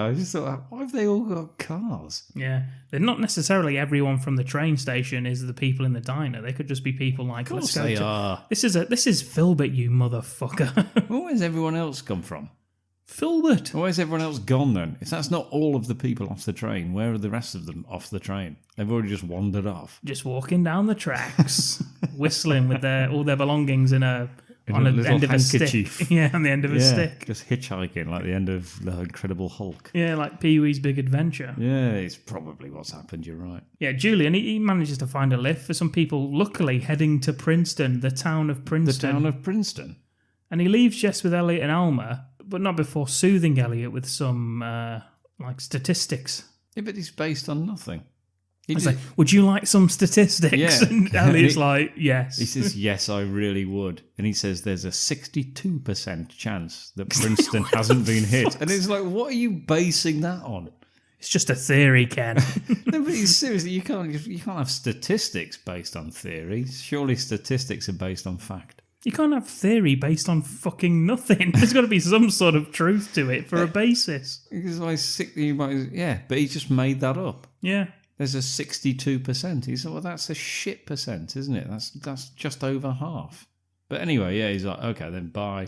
why have they all got cars? Yeah. They're not necessarily everyone from the train station is the people in the diner. They could just be people like, Of course they are. This is Filbert, you motherfucker. Where's everyone else come from? Filbert. Where's everyone else gone then? If that's not all of the people off the train, where are the rest of them off the train? They've already just wandered off. Just walking down the tracks, whistling with all their belongings on the end of a stick. Yeah, on the end of a stick. Just hitchhiking like the end of The Incredible Hulk. Yeah, like Pee-wee's Big Adventure. Yeah, it's probably what's happened, you're right. Yeah, Julian, he manages to find a lift for some people, luckily heading to Princeton, the town of Princeton. The town of Princeton. And he leaves Jess with Elliot and Alma, but not before soothing Elliot with some, statistics. Yeah, but it's based on nothing. He's like, would you like some statistics? Yeah. And Elliot's like, yes. He says, yes, I really would. And he says there's a 62% chance that Princeton hasn't been hit. And it's like, what are you basing that on? It's just a theory, Ken. No, but seriously, you can't have statistics based on theories. Surely statistics are based on fact. You can't have theory based on fucking nothing. There's got to be some sort of truth to it for a basis. Because but he just made that up. Yeah. There's a 62%. He said, well, that's a shit percent, isn't it? That's just over half. But anyway, yeah, he's like, okay, then bye.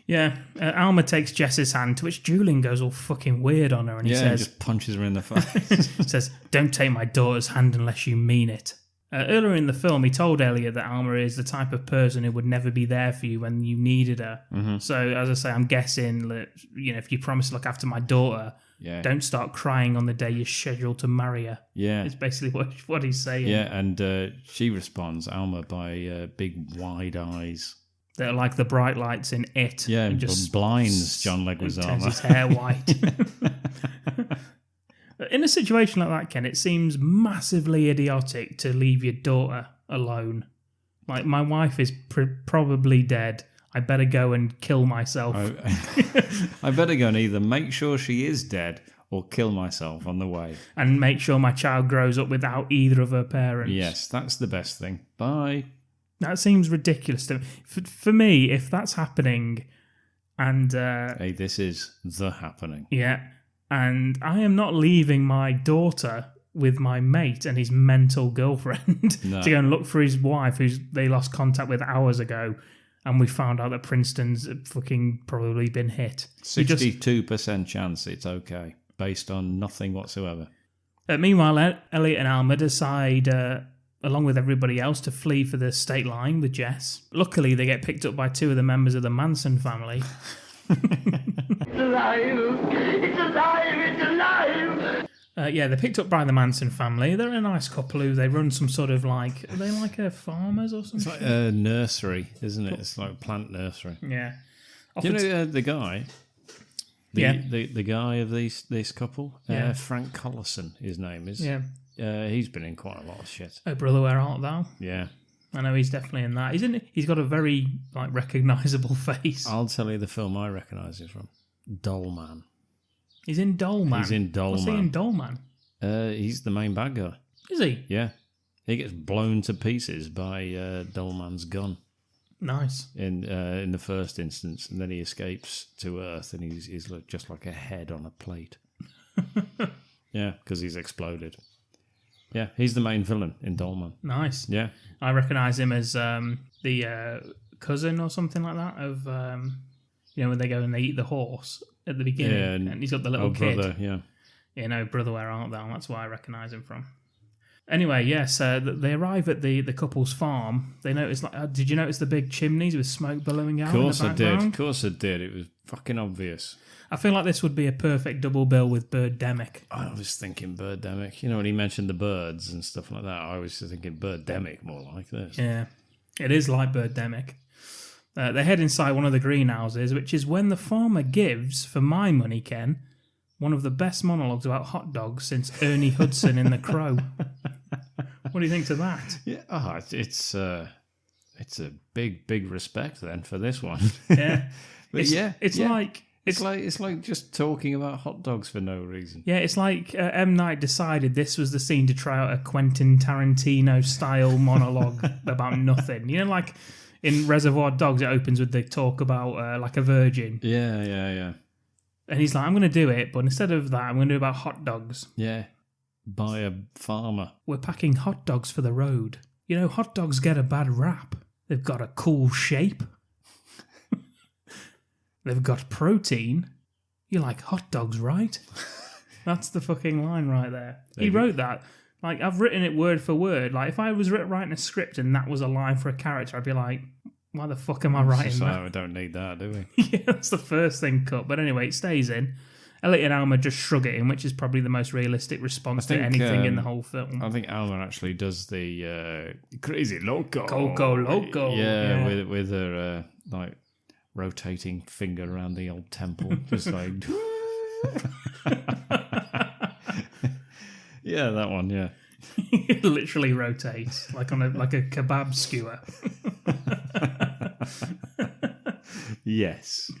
Yeah, Alma takes Jess's hand, to which Julian goes all fucking weird on her, and he says... just punches her in the face. says, don't take my daughter's hand unless you mean it. Earlier in the film, he told Elliot that Alma is the type of person who would never be there for you when you needed her. Mm-hmm. So, as I say, I'm guessing that, if you promise to look after my daughter... Yeah. Don't start crying on the day you're scheduled to marry her. Yeah. It's basically what he's saying. Yeah, and she responds, Alma, by big wide eyes. They're like the bright lights in It. Yeah, and just blinds John Leguizamo. Turns his hair white. In a situation like that, Ken, it seems massively idiotic to leave your daughter alone. Like, my wife is probably dead. I better go and kill myself. I better go and either make sure she is dead or kill myself on the way. And make sure my child grows up without either of her parents. Yes, that's the best thing. Bye. That seems ridiculous to me. For me, if that's happening, And Hey, this is the happening. yeah, and I am not leaving my daughter with my mate and his mental girlfriend No. to go and look for his wife, who they lost contact with hours ago, and we found out that Princeton's fucking probably been hit. 62% chance it's okay, based on nothing whatsoever. Meanwhile, Elliot and Alma decide, along with everybody else, to flee for the state line with Jess. Luckily, they get picked up by two of the members of the Manson family. It's alive! It's alive! It's alive! Yeah, they're picked up by the Manson family. They're a nice couple who they run some sort of like... Are they like a farmers or something? It's like a nursery, isn't it? It's like a plant nursery. Yeah. Do you know the guy? Yeah. The guy of this couple? Yeah. Frank Collison, his name is. Yeah. He's been in quite a lot of shit. Oh, Brother, Where Art Thou? Yeah. I know he's definitely in that. He's got a very like recognisable face. I'll tell you the film I recognise him from. Dollman. He's in Dollman. He's in Dollman. What's he in Dollman? He's the main bad guy. Is he? Yeah. He gets blown to pieces by Dollman's gun Nice. in the first instance, and then he escapes to Earth, and he's just like a head on a plate. Yeah, because he's exploded. Yeah, he's the main villain in Dollman. Nice. Yeah. I recognise him as the cousin or something like that of, when they go and they eat the horse at the beginning. Yeah, and he's got the little kid. Brother, yeah. Brother, Where Art Thou? That's where I recognise him from. Anyway, yes, they arrive at the couple's farm. They notice, did you notice the big chimneys with smoke billowing out in the background? Of course I did. It was fucking obvious. I feel like this would be a perfect double bill with Birdemic. I was thinking Birdemic. You know, when he mentioned the birds and stuff like that, I was thinking Birdemic more like this. Yeah, it is like Birdemic. They head inside one of the greenhouses, which is when the farmer gives, for my money, Ken, one of the best monologues about hot dogs since Ernie Hudson in The Crow. What do you think to that? Yeah, it's a big respect then for this one. Yeah, But it's like it's like just talking about hot dogs for no reason. Yeah, it's like M. Night decided this was the scene to try out a Quentin Tarantino style monologue about nothing. You know, like in Reservoir Dogs, it opens with the talk about like a virgin. Yeah. And he's like, I'm going to do it, but instead of that, I'm going to do about hot dogs. Yeah, by a farmer. We're packing hot dogs for the road. You know, hot dogs get a bad rap. They've got a cool shape. They've got protein. You like hot dogs, right? That's the fucking line right there. He wrote that. Like, I've written it word for word. Like, if I was writing a script and that was a line for a character, I'd be like, why the fuck am I writing that? We don't need that, do we? Yeah, that's the first thing cut. But anyway, it stays in. Elliot and Alma just shrug it in, which is probably the most realistic response to anything in the whole film. I think Alma actually does the crazy loco. Coco Loco. Yeah. With her like rotating finger around the old temple. Just like... Yeah, that one, yeah. It literally rotates like on a kebab skewer. Yes.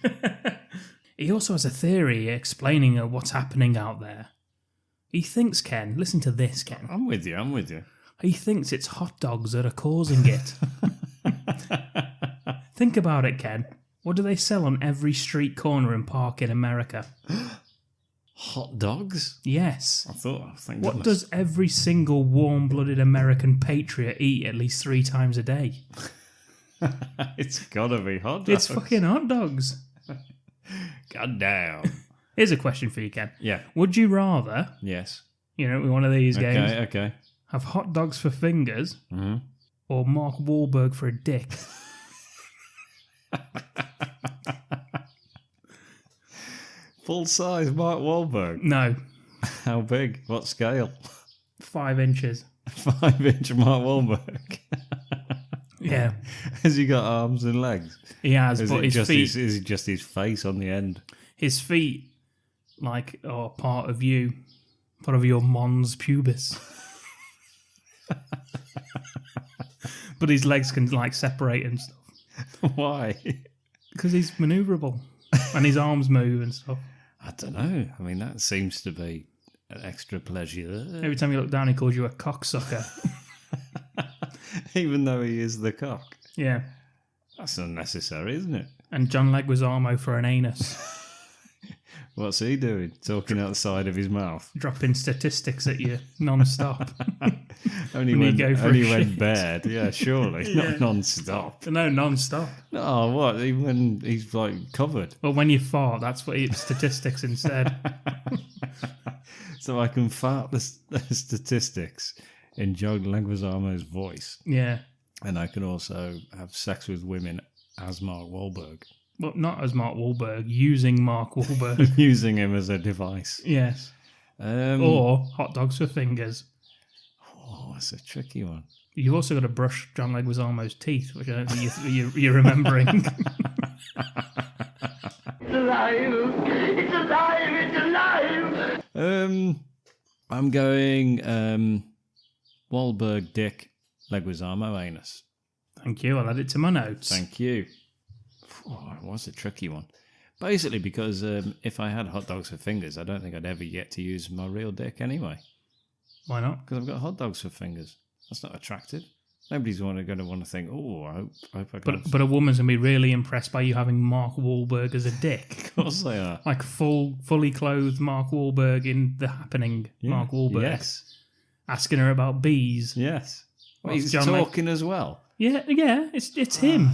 He also has a theory explaining what's happening out there. He thinks, Ken, listen to this, Ken. I'm with you. He thinks it's hot dogs that are causing it. Think about it, Ken. What do they sell on every street corner and park in America? Hot dogs? Yes. Thank What goodness. does every single warm-blooded American patriot eat at least 3 times a day? It's gotta be hot dogs. It's fucking hot dogs. God damn. Here's a question for you, Ken. Yeah. Would you rather, Yes. one of these games, Okay. have hot dogs for fingers Mm-hmm. or Mark Wahlberg for a dick? Full size Mark Wahlberg. No, How big? What scale? 5 inches. 5-inch Mark Wahlberg. Yeah, Has he got arms and legs? he has, Is but it his just feet, is it just his face on the end? his feet, are part of you, part of your mons pubis. But his legs can separate and stuff Why? because he's maneuverable, and his arms move and stuff. I don't know. I mean, that seems to be an extra pleasure. Every time you look down, he calls you a cocksucker. Even though he is the cock. Yeah. That's unnecessary, isn't it? And John Leguizamo for an anus. What's he doing? Talking outside of his mouth. Dropping statistics at you non-stop. Only when bad. Yeah, surely. Not non-stop. No, non-stop. No, what? When he's like covered. Well, when you fart, that's what it's statistics instead. So I can fart the statistics in John Leguizamo's voice. Yeah. And I can also have sex with women as Mark Wahlberg. Well, not as Mark Wahlberg, using Mark Wahlberg. Using him as a device. Yes. Or hot dogs for fingers. Oh, that's a tricky one. You've also got to brush John Leguizamo's teeth, which I don't think you're remembering. It's alive! It's alive! It's alive! I'm going Wahlberg dick, Leguizamo anus. Thank you. I'll add it to my notes. Thank you. Oh, it was a tricky one. Basically, because if I had hot dogs for fingers, I don't think I'd ever get to use my real dick anyway. Why not? Because I've got hot dogs for fingers. That's not attractive. Nobody's going to want to think, oh, I hope I can. But a woman's going to be really impressed by you having Mark Wahlberg as a dick. Of course they are. Like fully clothed Mark Wahlberg in The Happening. Yeah. Mark Wahlberg. Yes. Asking her about bees. Yes. Well, What's he's John talking as well. Yeah, it's him.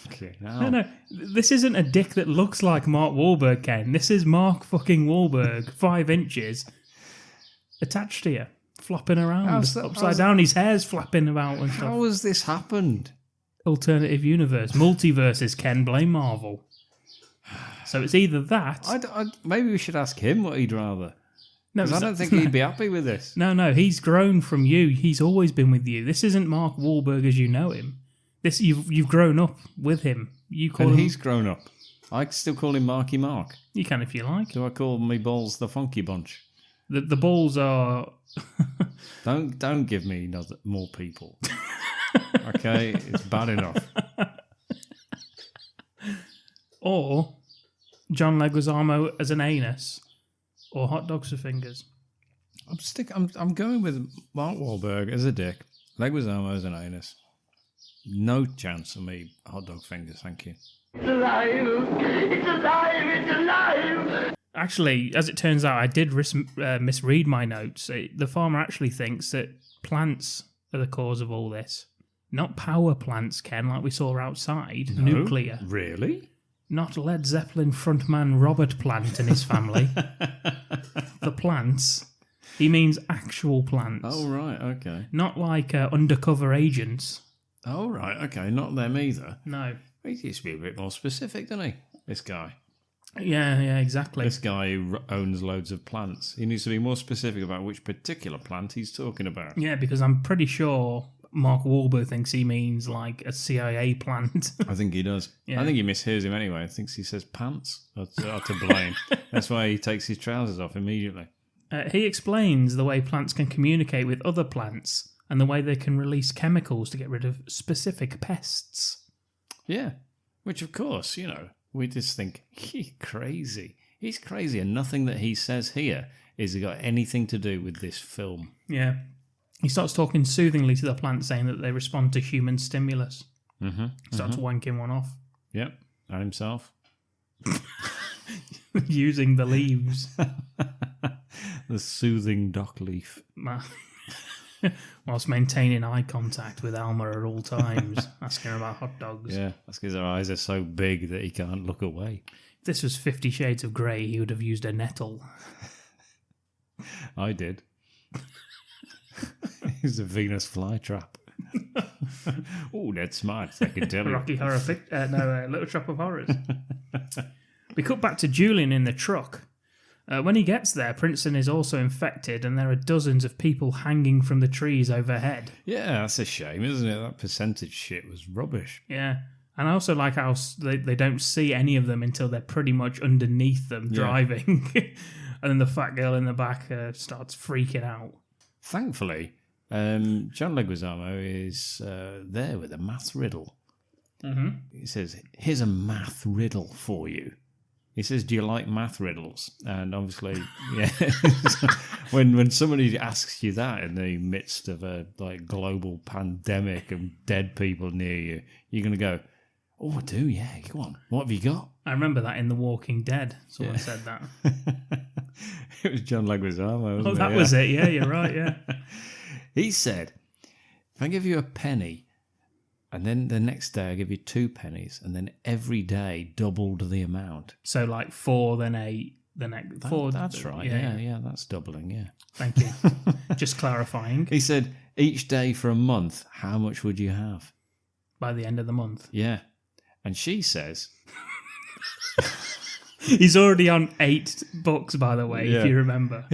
Okay, No. This isn't a dick that looks like Mark Wahlberg, Ken. This is Mark fucking Wahlberg, 5 inches, attached to you, flopping around, upside down. His hair's flapping about and stuff. How has this happened? Alternative universe. Multiverses, Ken. Blame Marvel. So it's either that... Maybe we should ask him what he'd rather. No, Because I don't think he'd be happy with this. No, he's grown from you. He's always been with you. This isn't Mark Wahlberg as you know him. This you've grown up with him. You call him... he's grown up. I still call him Marky Mark. You can if you like. Do I call me balls the Funky Bunch? The balls are... Don't give me more people. Okay, it's bad enough. Or John Leguizamo as an anus, or hot dogs for fingers. I'm going with Mark Wahlberg as a dick, Leguizamo as an anus. No chance of me hot dog fingers, thank you. It's alive! It's alive! It's alive! Actually, as it turns out, I did misread my notes. The farmer actually thinks that plants are the cause of all this. Not power plants, Ken, like we saw outside. No, nuclear. Really? Not Led Zeppelin frontman Robert Plant and his family. The plants. He means actual plants. Oh, right, okay. Not like undercover agents. Oh, right, okay, not them either. No. He used to be a bit more specific, doesn't he, this guy? Yeah, exactly. This guy who owns loads of plants. He needs to be more specific about which particular plant he's talking about. Yeah, because I'm pretty sure Mark Wahlberg thinks he means like a CIA plant. I think he does. Yeah. I think he mishears him anyway. I think he says pants are to blame. That's why he takes his trousers off immediately. He explains the way plants can communicate with other plants and the way they can release chemicals to get rid of specific pests. Yeah, which of course, we just think, he's crazy. He's crazy, and nothing that he says here is got anything to do with this film. Yeah. He starts talking soothingly to the plants, saying that they respond to human stimulus. Mm-hmm. Starts wanking one off. Yep, and himself. Using the leaves. The soothing dock leaf. Whilst maintaining eye contact with Alma at all times, asking her about hot dogs. Yeah, that's because her eyes are so big that he can't look away. If this was 50 Shades of Grey, he would have used a nettle. I did. It's a Venus flytrap. Oh, that's smart, I can tell you. Rocky Horror Little Shop of Horrors. We cut back to Julian in the truck. When he gets there, Princeton is also infected, and there are dozens of people hanging from the trees overhead. Yeah, that's a shame, isn't it? That percentage shit was rubbish. Yeah. And I also like how they don't see any of them until they're pretty much underneath them driving. And then the fat girl in the back starts freaking out. Thankfully, John Leguizamo is there with a math riddle. Mm-hmm. He says, here's a math riddle for you. He says, do you like math riddles? And obviously, yeah, when somebody asks you that in the midst of a global pandemic and dead people near you, you're going to go, Oh, I do, yeah. Go on. What have you got? I remember that in The Walking Dead. Someone said that. It was John Leguizamo. Oh, that was it. Yeah, you're right, yeah. He said, if I give you a penny, and then the next day I give you 2 pennies, and then every day doubled the amount. So like 4, then 8, the next 4. That's right. Yeah, that's doubling, yeah. Thank you. Just clarifying. He said, each day for a month, how much would you have? By the end of the month. Yeah. And she says... He's already on $8, by the way, if you remember.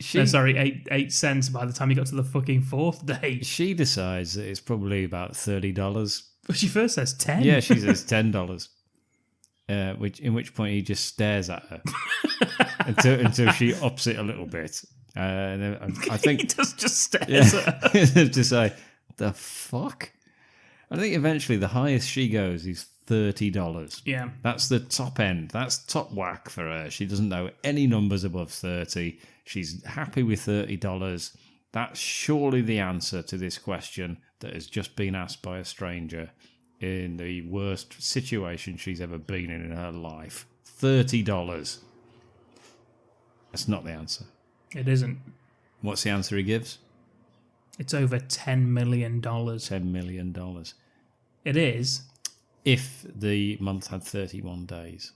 Sorry, 8 cents by the time he got to the fucking 4th day. She decides that it's probably about $30. But she first says 10. Yeah, she says $10. In which point he just stares at her until she ups it a little bit. And I think he does just stares at her. to say, the fuck? I think eventually the highest she goes is $30. Yeah. That's the top end. That's top whack for her. She doesn't know any numbers above 30. She's happy with $30. That's surely the answer to this question that has just been asked by a stranger in the worst situation she's ever been in her life. $30. That's not the answer. It isn't. What's the answer he gives? It's over $10 million. $10 million. It is. If the month had 31 days.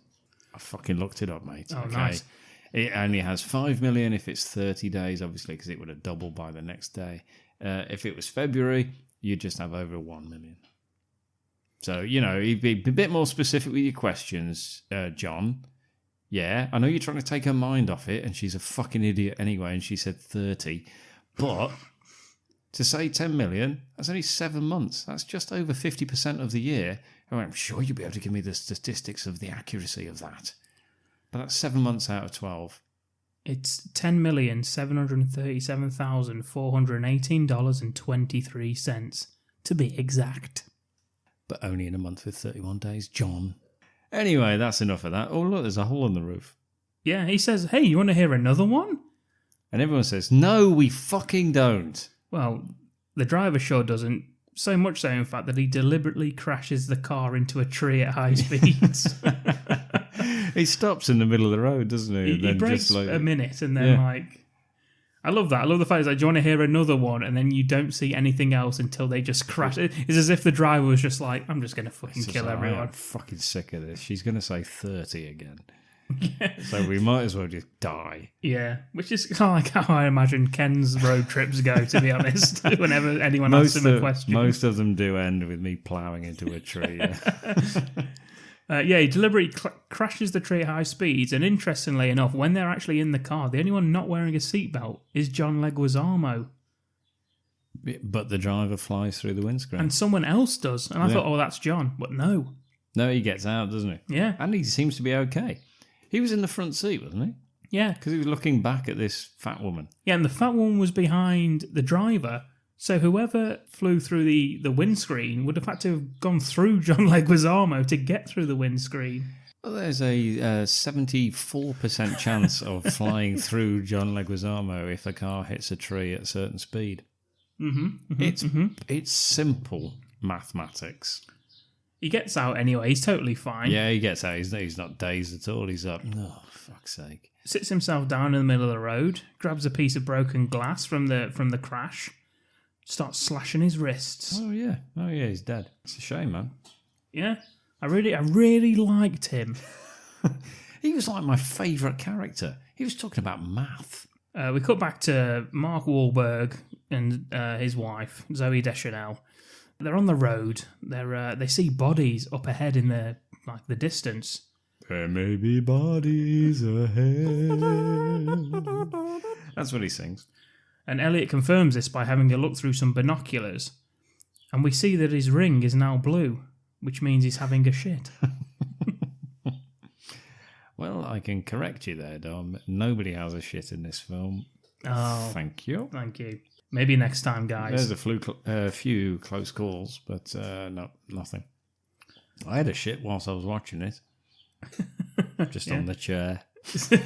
I fucking looked it up, mate. Oh, nice. It only has 5 million if it's 30 days, obviously, because it would have doubled by the next day. If it was February, you'd just have over 1 million. So, you'd be a bit more specific with your questions, John. Yeah, I know you're trying to take her mind off it, and she's a fucking idiot anyway, and she said 30. But to say 10 million, that's only 7 months. That's just over 50% of the year. I'm sure you'll be able to give me the statistics of the accuracy of that. But that's 7 months out of 12. It's $10,737,418.23, to be exact. But only in a month with 31 days, John. Anyway, that's enough of that. Oh, look, there's a hole in the roof. Yeah, he says, hey, you want to hear another one? And everyone says, no, we fucking don't. Well, the driver sure doesn't. So much so, in fact, that he deliberately crashes the car into a tree at high speeds. He stops in the middle of the road, doesn't he? He breaks a minute and then, I love that. I love the fact that, do you want to hear another one? And then you don't see anything else until they just crash. It's as if the driver was just like, I'm just going to fucking kill everyone. I'm fucking sick of this. She's going to say 30 again. So we might as well just die. Yeah, which is kind of like how I imagine Ken's road trips go, to be honest, whenever anyone asks him a question. Most of them do end with me ploughing into a tree. He deliberately crashes the tree at high speeds, and interestingly enough, when they're actually in the car, the only one not wearing a seatbelt is John Leguizamo. But the driver flies through the windscreen. And someone else does. And I thought, oh, that's John. But no. No, he gets out, doesn't he? Yeah. And he seems to be okay. He was in the front seat, wasn't he? Yeah. Because he was looking back at this fat woman. Yeah, and the fat woman was behind the driver. So whoever flew through the windscreen would have had to have gone through John Leguizamo to get through the windscreen. Well, there's a 74% chance of flying through John Leguizamo if a car hits a tree at a certain speed. It's simple mathematics. He gets out anyway. He's totally fine. Yeah, he gets out. He's not dazed at all. He's up. Oh, fuck's sake. Sits himself down in the middle of the road, grabs a piece of broken glass from the crash, starts slashing his wrists. Oh yeah, he's dead. It's a shame, man. Yeah, I really liked him. He was like my favourite character. He was talking about math. We cut back to Mark Wahlberg and his wife, Zooey Deschanel. They're on the road. They see bodies up ahead in the distance. There may be bodies ahead. That's what he sings. And Elliot confirms this by having a look through some binoculars. And we see that his ring is now blue, which means he's having a shit. Well, I can correct you there, Dom. Nobody has a shit in this film. Oh. Thank you. Thank you. Maybe next time, guys. There's a few close calls, but no, nothing. I had a shit whilst I was watching it. Just on the chair. It's alive!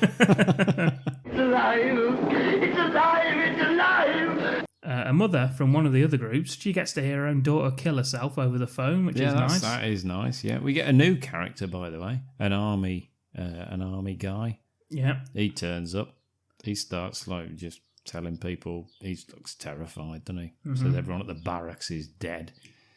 It's alive! It's alive! a mother from one of the other groups, she gets to hear her own daughter kill herself over the phone, which is nice. That is nice. Yeah, we get a new character, by the way, an army guy. Yeah, he turns up. He starts like just telling people. He looks terrified, doesn't he? Mm-hmm. Says everyone at the barracks is dead.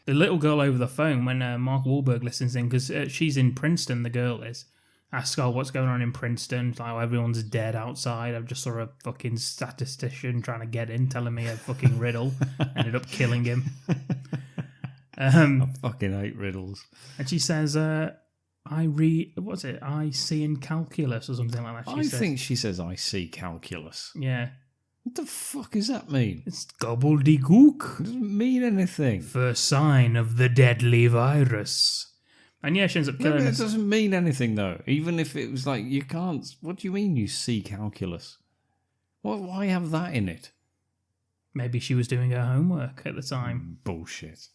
The little girl over the phone, when Mark Wahlberg listens in, because she's in Princeton, the girl is, asks, oh, what's going on in Princeton? Like, oh, everyone's dead outside. I've just saw a fucking statistician trying to get in, telling me a fucking riddle. Ended up killing him. I fucking hate riddles. And she says, I see in calculus or something like that. I think she says, I see calculus. Yeah. What the fuck does that mean? It's gobbledygook. It doesn't mean anything. First sign of the deadly virus. And yeah, she ends up killing It us. doesn't mean anything, though. Even if it was like, you can't... What do you mean you see calculus? Why have that in it? Maybe she was doing her homework at the time. Bullshit.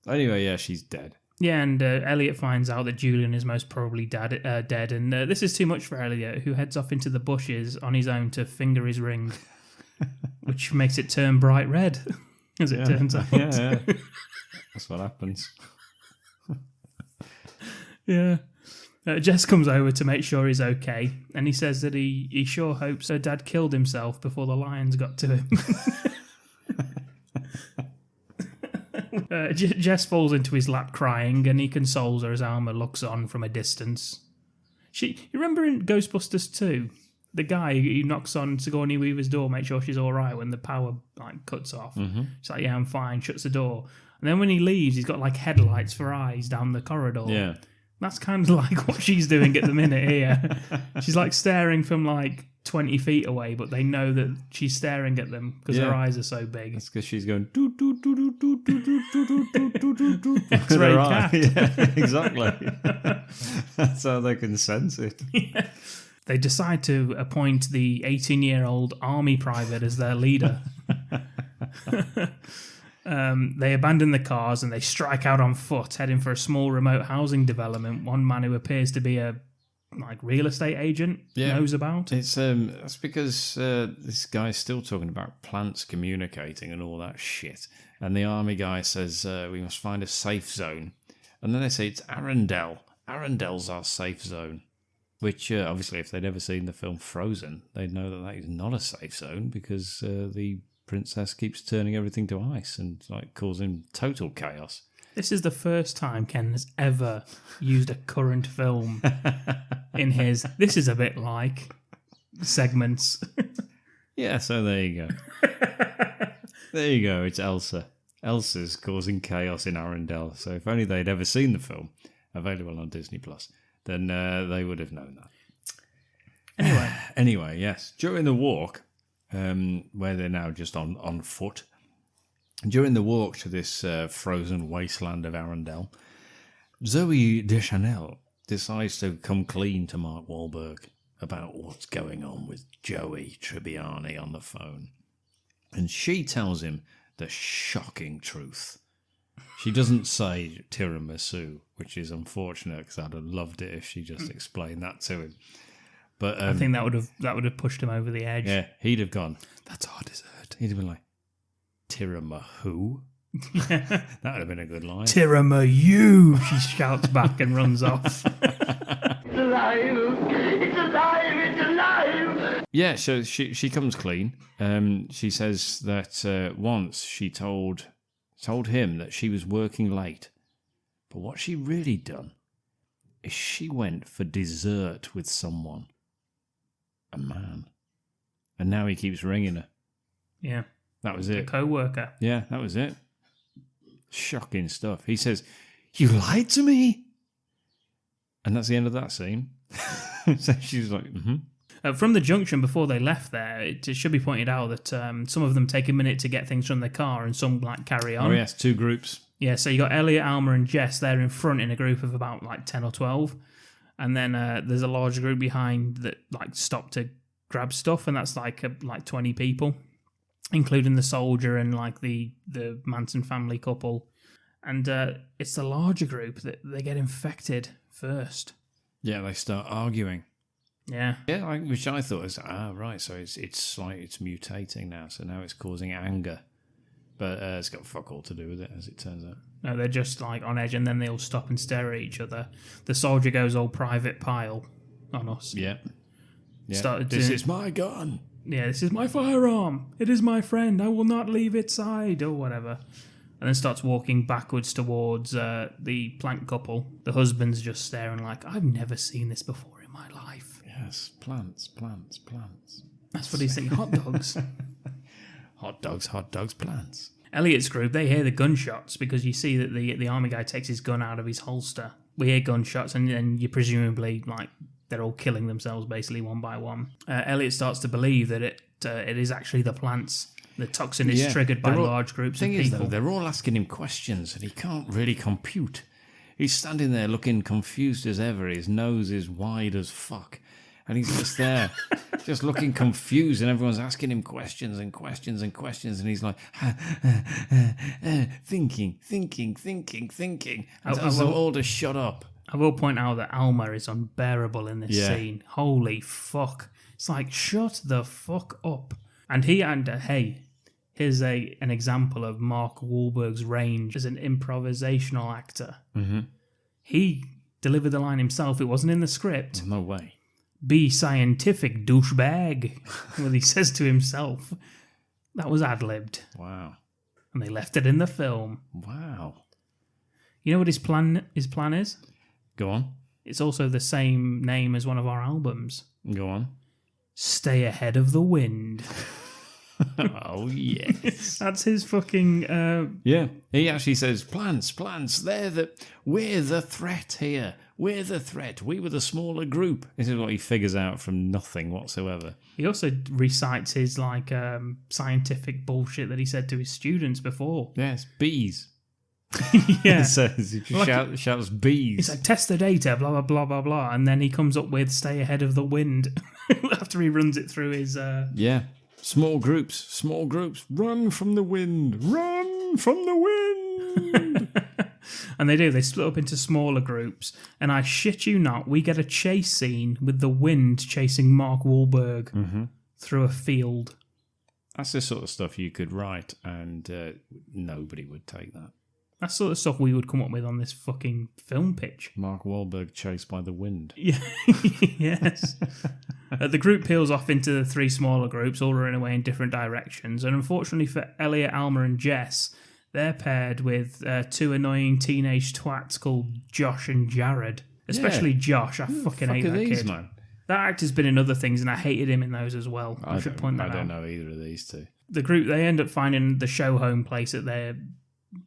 Anyway, yeah, she's dead. Yeah, and Elliot finds out that Julian is most probably dead, and this is too much for Elliot, who heads off into the bushes on his own to finger his ring, which makes it turn bright red, as it turns out. Yeah. That's what happens. Yeah. Jess comes over to make sure he's okay, and he says that he sure hopes her dad killed himself before the lions got to him. Jess falls into his lap crying, and he consoles her as Alma looks on from a distance. You remember in Ghostbusters 2, the guy who knocks on Sigourney Weaver's door, make sure she's all right when the power cuts off. Mm-hmm. She's like, yeah, I'm fine, shuts the door. And then when he leaves, he's got like headlights for eyes down the corridor. Yeah. That's kind of like what she's doing at the minute here. She's like staring from like 20 feet away, but they know that she's staring at them because her eyes are so big. That's because she's going do do do do do do do do do do do do. X-ray cat. Yeah, exactly. That's how they can sense it. Yeah. They decide to appoint the 18-year-old army private as their leader. They abandon the cars and they strike out on foot, heading for a small remote housing development. One man who appears to be a real estate agent knows about. It's that's because this guy's still talking about plants communicating and all that shit. And the army guy says we must find a safe zone, and then they say it's Arundel. Arundel's our safe zone. Which obviously, if they'd ever seen the film Frozen, they'd know that is not a safe zone because the princess keeps turning everything to ice and causing total chaos. This is the first time Ken has ever used a current film in his. This is a bit like segments. Yeah, so there you go. There you go. It's Elsa. Elsa's causing chaos in Arundel. So if only they'd ever seen the film, available on Disney Plus, then they would have known that. Anyway, yes. During the walk. Where they're now just on foot. During the walk to this frozen wasteland of Arundel, Zoe Deschanel decides to come clean to Mark Wahlberg about what's going on with Joey Tribbiani on the phone. And she tells him the shocking truth. She doesn't say tiramisu, which is unfortunate because I'd have loved it if she just explained that to him. But I think that would have pushed him over the edge. Yeah, he'd have gone, that's our dessert. he'd have been like, tiramisu? That would have been a good line. Tiramisu, she shouts back and runs off. It's alive! It's alive! It's alive! Yeah, so she comes clean. She says that once she told him that she was working late. But what she really done is she went for dessert with someone. A man. And now he keeps ringing her. Yeah. That was A it. co-worker. Yeah, that was it. Shocking stuff. He says, "You lied to me?" And that's the end of that scene. So she's like, From the junction before they left there, it should be pointed out that some of them take a minute to get things from their car and some carry on. Oh yes, two groups. Yeah, so you got Elliot, Alma and Jess there in front in a group of about 10 or 12. And then there's a larger group behind that stop to grab stuff, and that's 20 people, including the soldier and the Manson family couple. And it's the larger group that they get infected first. Yeah, they start arguing. Yeah. Yeah, which I thought was right. So it's mutating now. So now it's causing anger But it's got fuck all to do with it, as it turns out. No, they're just like on edge, and then they all stop and stare at each other. The soldier goes all private pile on us. Yeah. This is my gun. Yeah, this is my firearm. It is my friend. I will not leave its side, or whatever. And then starts walking backwards towards the plant couple. The husband's just staring like, I've never seen this before in my life. Yes, plants. That's what he's thinking. Hot dogs. Hot dogs, plants. Elliot's group, they hear the gunshots because you see that the army guy takes his gun out of his holster. We hear gunshots, and then you presumably, like, they're all killing themselves basically one by one. Elliot starts to believe that it is actually the plants. The toxin is triggered by large groups of people. Though, they're all asking him questions, and he can't really compute. He's standing there looking confused as ever. His nose is wide as fuck. And he's just there, just looking confused, and everyone's asking him questions and questions and questions, and he's like, thinking. And tells them all to shut up. I will point out that Alma is unbearable in this scene. Holy fuck. It's like, shut the fuck up. And here's an example of Mark Wahlberg's range as an improvisational actor. Mm-hmm. He delivered the line himself. It wasn't in the script. No way. Be scientific, douchebag. What he says to himself. That was ad-libbed. Wow. And they left it in the film. Wow. You know what his plan is? Go on. It's also the same name as one of our albums. Go on. Stay Ahead of the Wind. Oh, yes. That's his fucking... Yeah. He actually says, plants, we're the threat here. We're the threat. We were the smaller group. This is what he figures out from nothing whatsoever. He also recites his scientific bullshit that he said to his students before. Yes, bees. Yeah. He says, he just shouts bees. He's like, test the data, blah, blah, blah, blah, blah. And then he comes up with stay ahead of the wind after he runs it through his... Yeah. Small groups. Run from the wind. Run from the wind. And they do. They split up into smaller groups. And I shit you not, we get a chase scene with the wind chasing Mark Wahlberg through a field. That's the sort of stuff you could write, and nobody would take that. That's the sort of stuff we would come up with on this fucking film pitch. Mark Wahlberg chased by the wind. Yeah. Yes. The group peels off into the three smaller groups, all running away in different directions. And unfortunately for Elliot, Alma, and Jess, they're paired with two annoying teenage twats called Josh and Jared. Especially Josh. I fucking hate that kid. Man? That actor's been in other things, and I hated him in those as well. I should point that out. I don't know either of these two. The group, they end up finding the show home place that they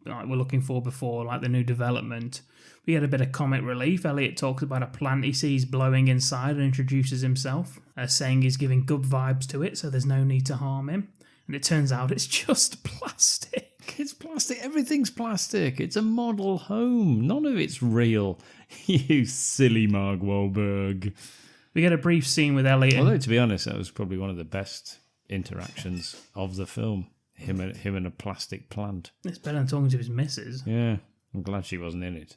were looking for before, like the new development. We get a bit of comic relief. Elliot talks about a plant he sees blowing inside and introduces himself, saying he's giving good vibes to it, so there's no need to harm him. And it turns out it's just plastic. It's plastic. Everything's plastic. It's a model home. None of it's real. You silly Mark Wahlberg. We get a brief scene with Elliot. Although, to be honest, that was probably one of the best interactions of the film. Him and a plastic plant. It's better than talking to his missus. Yeah, I'm glad she wasn't in it.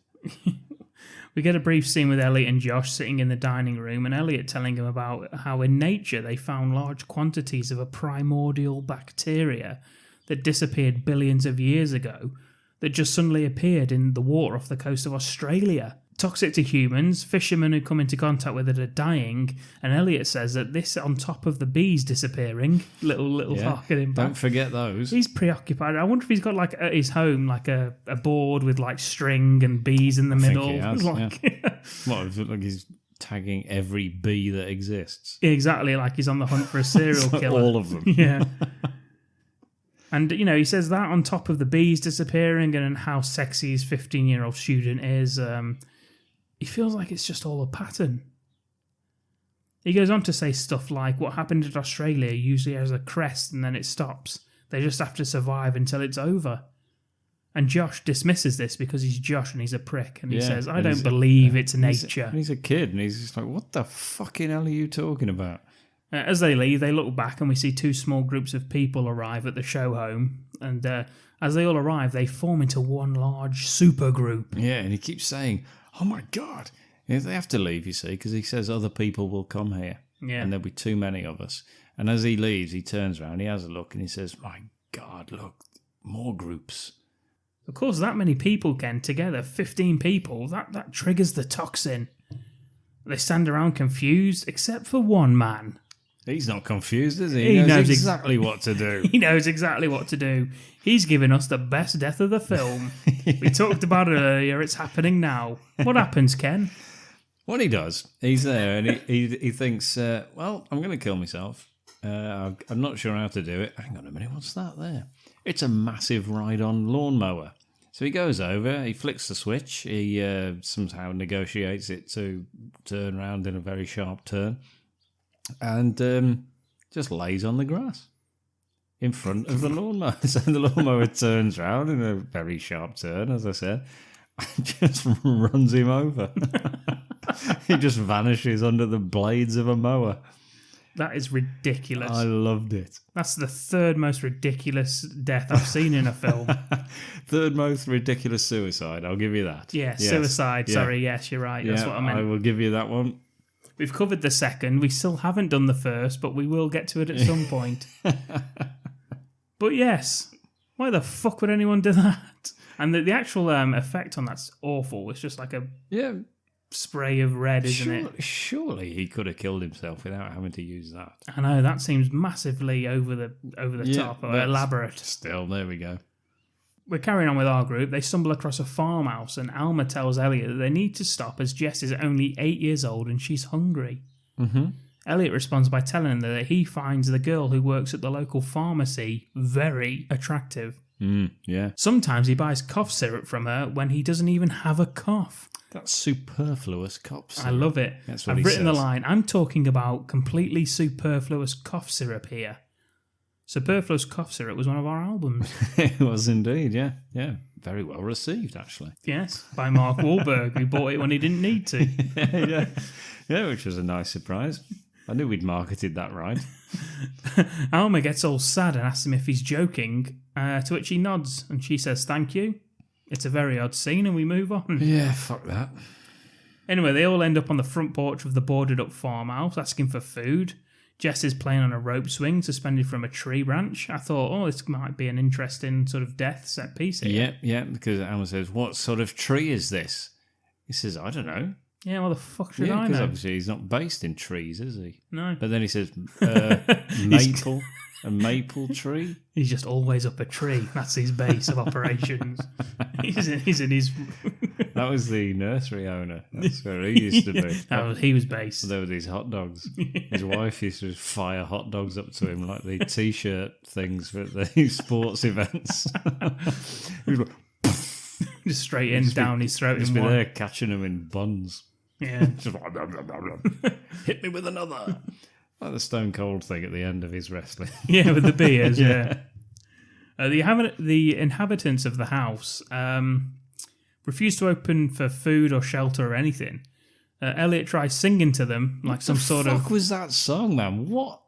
We get a brief scene with Elliot and Josh sitting in the dining room, and Elliot telling him about how in nature they found large quantities of a primordial bacteria that disappeared billions of years ago that just suddenly appeared in the water off the coast of Australia. Toxic to humans, fishermen who come into contact with it are dying, and Elliot says that this on top of the bees disappearing, little harkening back. Don't forget those. He's preoccupied. I wonder if he's got like at his home like a board with like string and bees in the middle. I think he has, yeah. What, like he's tagging every bee that exists? Exactly, like he's on the hunt for a serial killer. All of them. Yeah. And, he says that on top of the bees disappearing and how sexy his 15-year-old student is, he feels like it's just all a pattern. He goes on to say stuff like, what happened in Australia usually has a crest and then it stops. They just have to survive until it's over. And Josh dismisses this because he's Josh and he's a prick. And he says, I don't believe it's nature. He's a kid and he's just like, what the fucking hell are you talking about? As they leave, they look back and we see two small groups of people arrive at the show home. And as they all arrive, they form into one large super group. Yeah, and he keeps saying, oh my God. Yeah, they have to leave, you see, because he says other people will come here. Yeah. And there'll be too many of us. And as he leaves, he turns around, he has a look and he says, my God, look, more groups. Of course, that many people, Ken, together, 15 people, that triggers the toxin. They stand around confused, except for one man. He's not confused, is he? He knows exactly what to do. He knows exactly what to do. He's giving us the best death of the film. We talked about it earlier. It's happening now. What happens, Ken? What he does, he's there and he thinks, well, I'm going to kill myself. I'm not sure how to do it. Hang on a minute, what's that there? It's a massive ride-on lawnmower. So he goes over, he flicks the switch, he somehow negotiates it to turn around in a very sharp turn, and just lays on the grass in front of the lawnmower. So the lawnmower turns around in a very sharp turn, as I said, and just runs him over. He just vanishes under the blades of a mower. That is ridiculous. I loved it. That's the third most ridiculous death I've seen in a film. Third most ridiculous suicide, I'll give you that. Yeah, yes. Suicide. Yeah. Sorry, yes, you're right. That's what I meant. I will give you that one. We've covered the second. We still haven't done the first, but we will get to it at some point. But yes, why the fuck would anyone do that? And the actual effect on that's awful. It's just like a spray of red, isn't it? Surely he could have killed himself without having to use that. I know, that seems massively over the top or elaborate. Still, there we go. We're carrying on with our group. They stumble across a farmhouse and Alma tells Elliot that they need to stop as Jess is only 8 years old and she's hungry. Mm-hmm. Elliot responds by telling them that he finds the girl who works at the local pharmacy very attractive. Yeah. Sometimes he buys cough syrup from her when he doesn't even have a cough. That's superfluous cough syrup. I love it. That's what I've he written says. the line, I'm talking about completely superfluous cough syrup here. Superfluous Cough Syrup was one of our albums. It was indeed, yeah. Yeah, very well received, actually. Yes, by Mark Wahlberg, who bought it when he didn't need to. Yeah, which was a nice surprise. I knew we'd marketed that right. Alma gets all sad and asks him if he's joking, to which he nods, and she says thank you. It's a very odd scene, and we move on. Yeah, fuck that. Anyway, they all end up on the front porch of the boarded-up farmhouse, asking for food. Jess is playing on a rope swing suspended from a tree branch. I thought, this might be an interesting sort of death set piece here. Yeah, because Alma says, what sort of tree is this? He says, I don't know. Yeah, what the fuck should I because know? obviously he's not based in trees, is he? No. But then he says, maple. A maple tree? He's just always up a tree. That's his base of operations. He's in his... That was the nursery owner. That's where he used to be. He was based. There were these hot dogs. His wife used to fire hot dogs up to him like the T-shirt things for the sports events. He was like, just straight in, down his throat. He'd be there catching them in buns. Yeah. Just like, blah, blah, blah, blah. Hit me with another. Like the Stone Cold thing at the end of his wrestling. Yeah, with the beers, yeah. The inhabitants of the house refuse to open for food or shelter or anything. Elliot tries singing to them like some sort of... What the fuck was that song, man? What?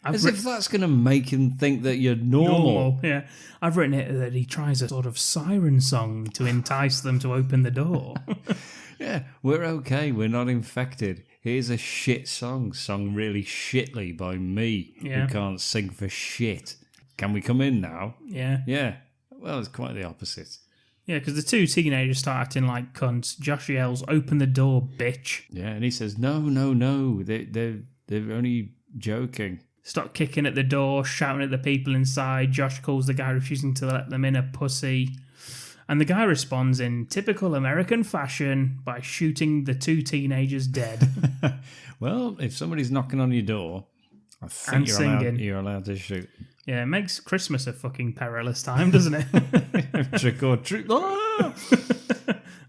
As if that's going to make him think that you're normal. Yeah. I've written it that he tries a sort of siren song to entice them to open the door. Yeah, we're okay. We're not infected. Here's a shit song, sung really shitly by me, who can't sing for shit. Can we come in now? Yeah. Yeah. Well, it's quite the opposite. Yeah, because the two teenagers start acting like cunts. Josh yells, "Open the door, bitch!" Yeah, and he says, "No, they're only joking." Stop kicking at the door, shouting at the people inside. Josh calls the guy refusing to let them in a pussy. And the guy responds in typical American fashion by shooting the two teenagers dead. Well, if somebody's knocking on your door, I think you're allowed to shoot. Yeah, it makes Christmas a fucking perilous time, doesn't it? Trick or treat. Ah!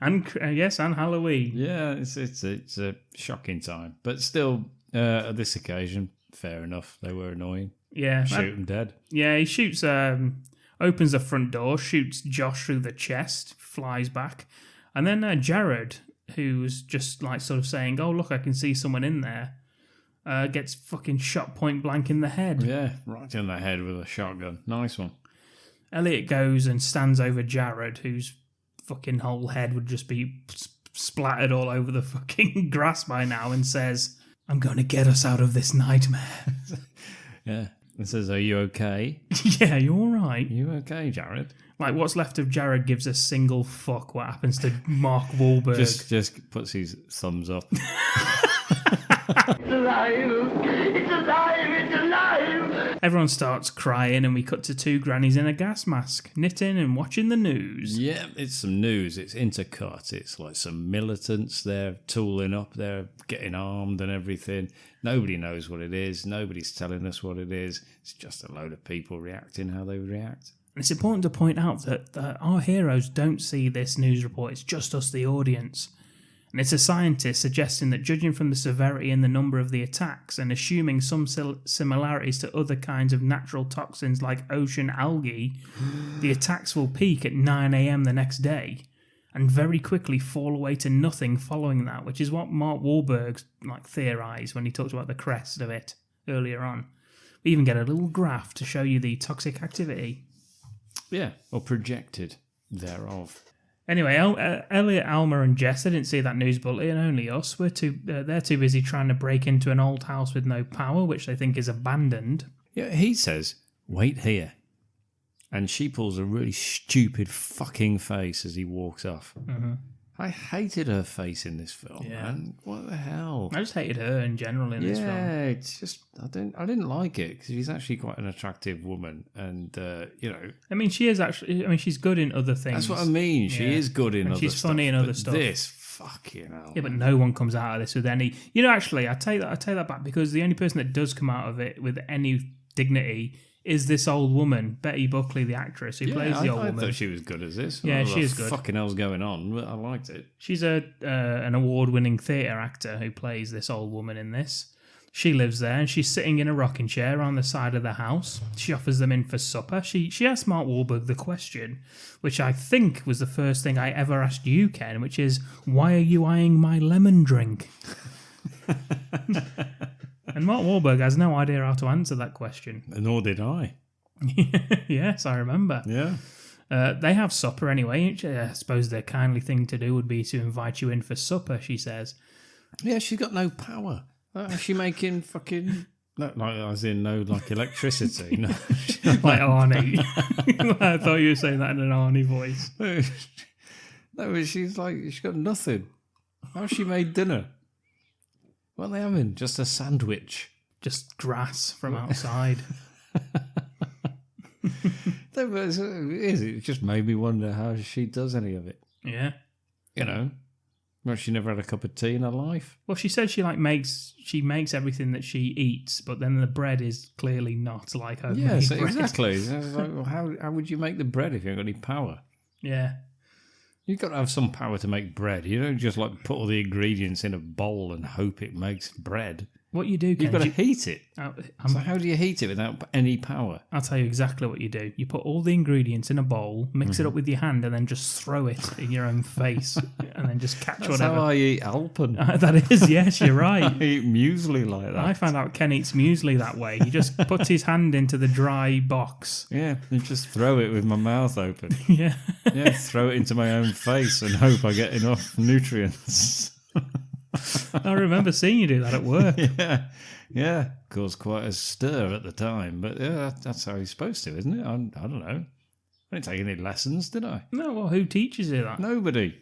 And yes, and Halloween. Yeah, it's a shocking time. But still, at this occasion, fair enough. They were annoying. Yeah. Shoot them dead. Yeah, he shoots... opens the front door, shoots Josh through the chest, flies back. And then Jared, who's just like sort of saying, oh, look, I can see someone in there, gets fucking shot point blank in the head. Yeah, right in the head with a shotgun. Nice one. Elliot goes and stands over Jared, whose fucking whole head would just be splattered all over the fucking grass by now, and says, I'm going to get us out of this nightmare. Yeah. and says, "Are you okay? Yeah, you all right? You okay, Jared?" Like, what's left of Jared gives a single fuck what happens to Mark Wahlberg. Just puts his thumbs up. It's alive! It's alive! It's alive! Everyone starts crying, and we cut to two grannies in a gas mask, knitting and watching the news. Yeah, it's some news. It's intercut. It's like some militants. They're tooling up. They're getting armed and everything. Nobody knows what it is. Nobody's telling us what it is. It's just a load of people reacting how they react. And it's important to point out that our heroes don't see this news report. It's just us, the audience. And it's a scientist suggesting that judging from the severity and the number of the attacks and assuming some similarities to other kinds of natural toxins like ocean algae, the attacks will peak at 9 a.m. the next day and very quickly fall away to nothing following that, which is what Mark Wahlberg theorised when he talked about the crest of it earlier on. We even get a little graph to show you the toxic activity. Yeah, or projected thereof. Anyway, Elliot, Alma, and Jess, they didn't see that news bulletin, only us. They're too busy trying to break into an old house with no power, which they think is abandoned. Yeah, he says, "Wait here." And she pulls a really stupid fucking face as he walks off. Mm-hmm. I hated her face in this film, man. What the hell? I just hated her in general in this film. Yeah, it's just I didn't like it because she's actually quite an attractive woman, and I mean, she is actually. I mean, she's good in other things. that's what I mean. She is good in and other she's stuff. funny in other but stuff. This fucking hell. Yeah, but no one comes out of this with any. Actually, I take that back because the only person that does come out of it with any dignity is this old woman, Betty Buckley, the actress who plays the old woman. I thought she was good as this. Yeah, What she the is good. Fucking hell's going on? But I liked it. She's an award-winning theatre actor who plays this old woman in this. She lives there and she's sitting in a rocking chair on the side of the house. She offers them in for supper. She asked Mark Wahlberg the question, which I think was the first thing I ever asked you, Ken, which is, why are you eyeing my lemon drink? And Mark Wahlberg has no idea how to answer that question. Nor did I. Yes, I remember. Yeah. They have supper anyway. I suppose the kindly thing to do would be to invite you in for supper, she says. Yeah, she's got no power. Is she making fucking... No, like electricity. No. Like Arnie. I thought you were saying that in an Arnie voice. No, but she's got nothing. How's she made dinner? What are they having? Just a sandwich. Just grass from outside. It just made me wonder how she does any of it. Yeah. Well, she never had a cup of tea in her life. Well, she said she makes everything that she eats, but then the bread is clearly not like her. Yeah, so bread. exactly. So I was like, well, how would you make the bread if you haven't got any power? Yeah. You've got to have some power to make bread. You don't just put all the ingredients in a bowl and hope it makes bread. What you do, Ken, You've got to heat it. So how do you heat it without any power? I'll tell you exactly what you do. You put all the ingredients in a bowl, mix it up with your hand, and then just throw it in your own face, and then just catch That's whatever. how I eat Alpen. That is, yes, you're right. I eat muesli like that. I found out Ken eats muesli that way. He just puts his hand into the dry box. Yeah, and just throw it with my mouth open. Yeah. Yeah, throw it into my own face and hope I get enough nutrients. I remember seeing you do that at work. Yeah. Caused quite a stir at the time, but yeah, that's how he's supposed to, isn't it? I don't know. I didn't take any lessons, did I? No, well, who teaches you that? Nobody.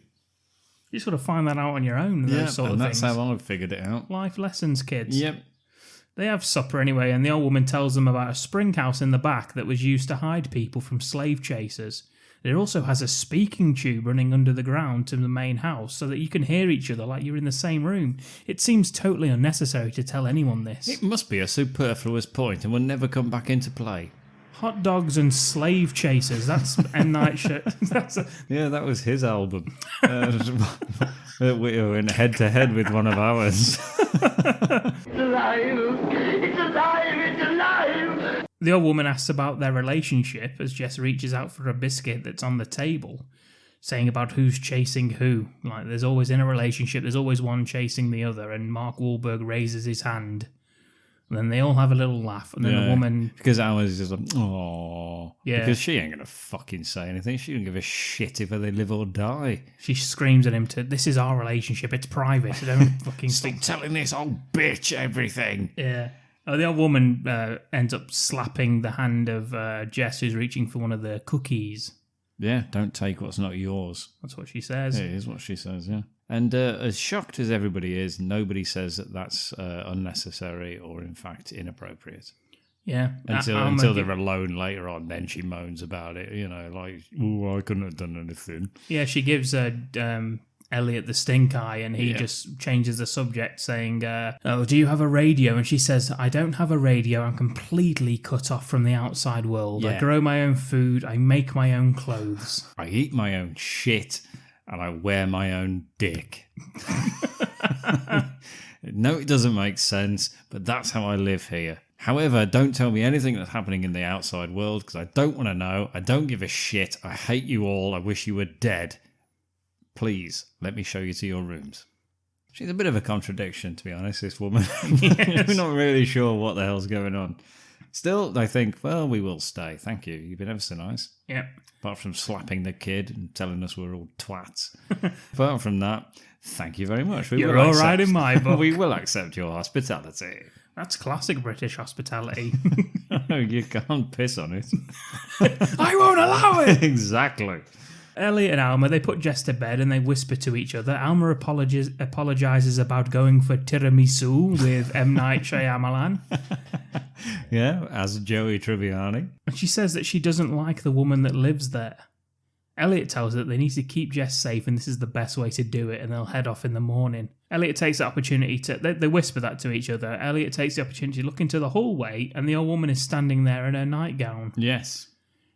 You just got to find that out on your own. Those sort of and that's things. how I figured it out. Life lessons, kids. Yep. They have supper anyway, and the old woman tells them about a spring house in the back that was used to hide people from slave chasers. It also has a speaking tube running under the ground to the main house so that you can hear each other like you're in the same room. It seems totally unnecessary to tell anyone this. It must be a superfluous point and will never come back into play. Hot dogs and slave chasers. That's M. Night Shyamalan. Yeah, that was his album. We went head to head with one of ours. It's alive! It's alive! It's alive! The old woman asks about their relationship as Jess reaches out for a biscuit that's on the table, saying about who's chasing who. Like, there's always in a relationship, there's always one chasing the other, and Mark Wahlberg raises his hand. And then they all have a little laugh, and then the woman... Because ours is like, oh, yeah. Because she ain't going to fucking say anything. She don't give a shit if they live or die. She screams at him this is our relationship, it's private, don't fucking... Stop telling this old bitch everything. Yeah. Oh, the old woman ends up slapping the hand of Jess, who's reaching for one of the cookies. Yeah, don't take what's not yours. That's what she says. It is what she says, yeah. And as shocked as everybody is, nobody says that that's unnecessary or, in fact, inappropriate. Yeah. Until they're alone later on, then she moans about it, like, oh, I couldn't have done anything. Yeah, she gives Elliot the stink eye, and he just changes the subject, saying, oh, do you have a radio? And she says, I don't have a radio. I'm completely cut off from the outside world. I grow my own food. I make my own clothes. I eat my own shit, and I wear my own dick. No, it doesn't make sense, but that's how I live here. However, don't tell me anything that's happening in the outside world, because I don't want to know. I don't give a shit. I hate you all. I wish you were dead. Please, let me show you to your rooms. She's a bit of a contradiction, to be honest, this woman. Yes. We're not really sure what the hell's going on. Still, they think, well, we will stay. Thank you. You've been ever so nice. Yeah. Apart from slapping the kid and telling us we're all twats. Apart from that, thank you very much. You're all right in my book. We will accept your hospitality. That's classic British hospitality. No, you can't piss on it. I won't allow it! Exactly. Elliot and Alma, they put Jess to bed and they whisper to each other. Alma apologises about going for tiramisu with M. Night Shyamalan. Yeah, as Joey Tribbiani. And she says that she doesn't like the woman that lives there. Elliot tells her that they need to keep Jess safe and this is the best way to do it, and they'll head off in the morning. Elliot takes the opportunity to... They whisper that to each other. Elliot takes the opportunity to look into the hallway and the old woman is standing there in her nightgown. Yes.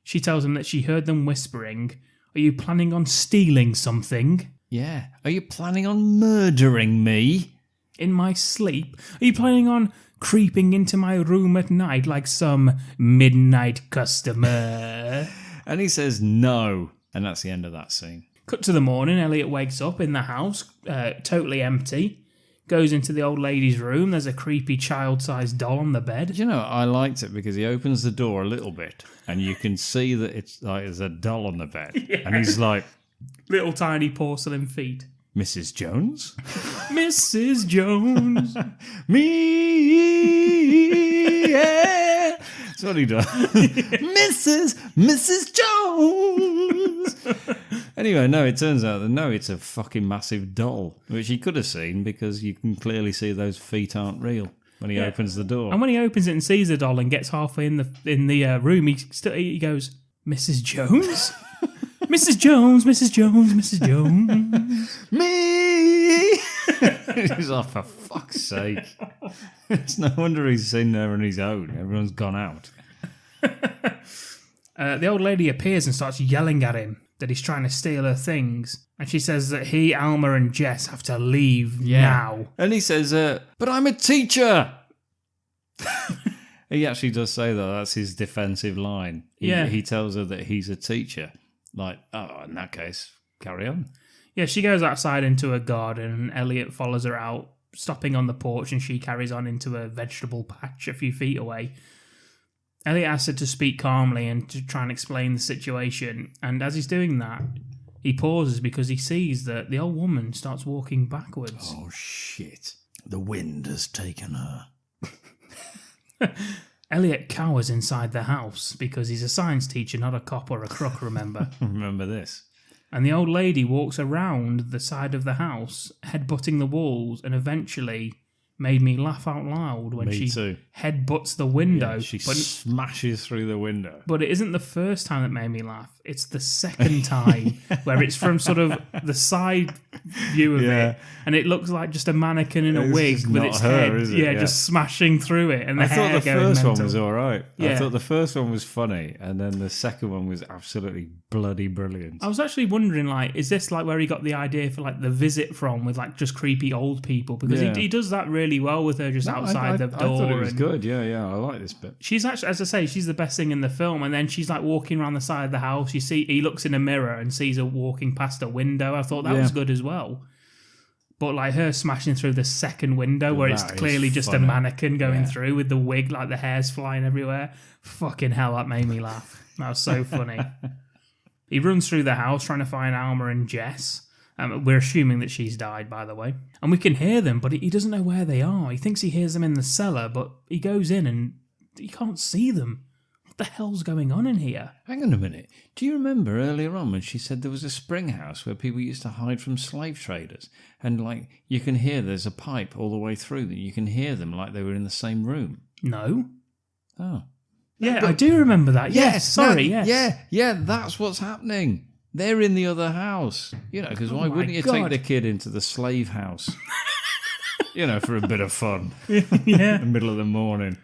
She tells him that she heard them whispering... Are you planning on stealing something? Yeah. Are you planning on murdering me? In my sleep? Are you planning on creeping into my room at night like some midnight customer? And he says no. And that's the end of that scene. Cut to the morning. Elliot wakes up in the house, totally empty. Goes into the old lady's room. There's a creepy child-sized doll on the bed. I liked it because he opens the door a little bit and you can see that it's like there's a doll on the bed. Yeah. And he's like... Little tiny porcelain feet. Mrs. Jones? Mrs. Jones. Me, yeah. That's what he does. Mrs. Jones. Anyway, no, it turns out that no, it's a fucking massive doll, which he could have seen because you can clearly see those feet aren't real when he opens the door. And when he opens it and sees the doll and gets halfway in the room, he goes, Mrs. Jones? Mrs. Jones, Mrs. Jones, Mrs. Jones. Me! He's like, for fuck's sake. It's no wonder he's sitting there on his own. Everyone's gone out. The old lady appears and starts yelling at him that he's trying to steal her things. And she says that he, Alma, and Jess have to leave now. And he says, but I'm a teacher! He actually does say that. That's his defensive line. He tells her that he's a teacher. Like, oh, in that case, carry on. Yeah, she goes outside into a garden and Elliot follows her out, stopping on the porch, and she carries on into a vegetable patch a few feet away. Elliot asks her to speak calmly and to try and explain the situation, and as he's doing that, he pauses because he sees that the old woman starts walking backwards. Oh, shit. The wind has taken her. Elliot cowers inside the house because he's a science teacher, not a cop or a crook, remember? Remember this. And the old lady walks around the side of the house, headbutting the walls, and eventually made me laugh out loud when she headbutts the window. Yeah, she smashes through the window. But it isn't the first time that made me laugh. It's the second time where it's from sort of the side view of it, and it looks like just a mannequin in a wig with its head, just smashing through it, and the hair thought the going first mental. one was all right. Yeah. I thought the first one was funny, and then the second one was absolutely bloody brilliant. I was actually wondering, like, is this like where he got the idea for like The Visit from, with like just creepy old people? Because he does that really well with her just outside the door. I thought it was good. Yeah, I like this bit. She's actually, as I say, she's the best thing in the film, and then she's like walking around the side of the house. He looks in a mirror and sees her walking past a window. I thought that was good as well. But like her smashing through the second window where it's clearly just a mannequin going through with the wig, like the hair's flying everywhere. Fucking hell, that made me laugh. That was so funny. He runs through the house trying to find Alma and Jess. We're assuming that she's died, by the way. And we can hear them, but he doesn't know where they are. He thinks he hears them in the cellar, but he goes in and he can't see them. What the hell's going on in here? Hang on a minute. Do you remember earlier on when she said there was a spring house where people used to hide from slave traders? And, like, you can hear there's a pipe all the way through that you can hear them like they were in the same room. No. Oh. Yeah, I do remember that. Yes, sorry, no, yes. Yeah, that's what's happening. They're in the other house. You know, because why wouldn't you take the kid into the slave house? You know, for a bit of fun. Yeah. In the middle of the morning.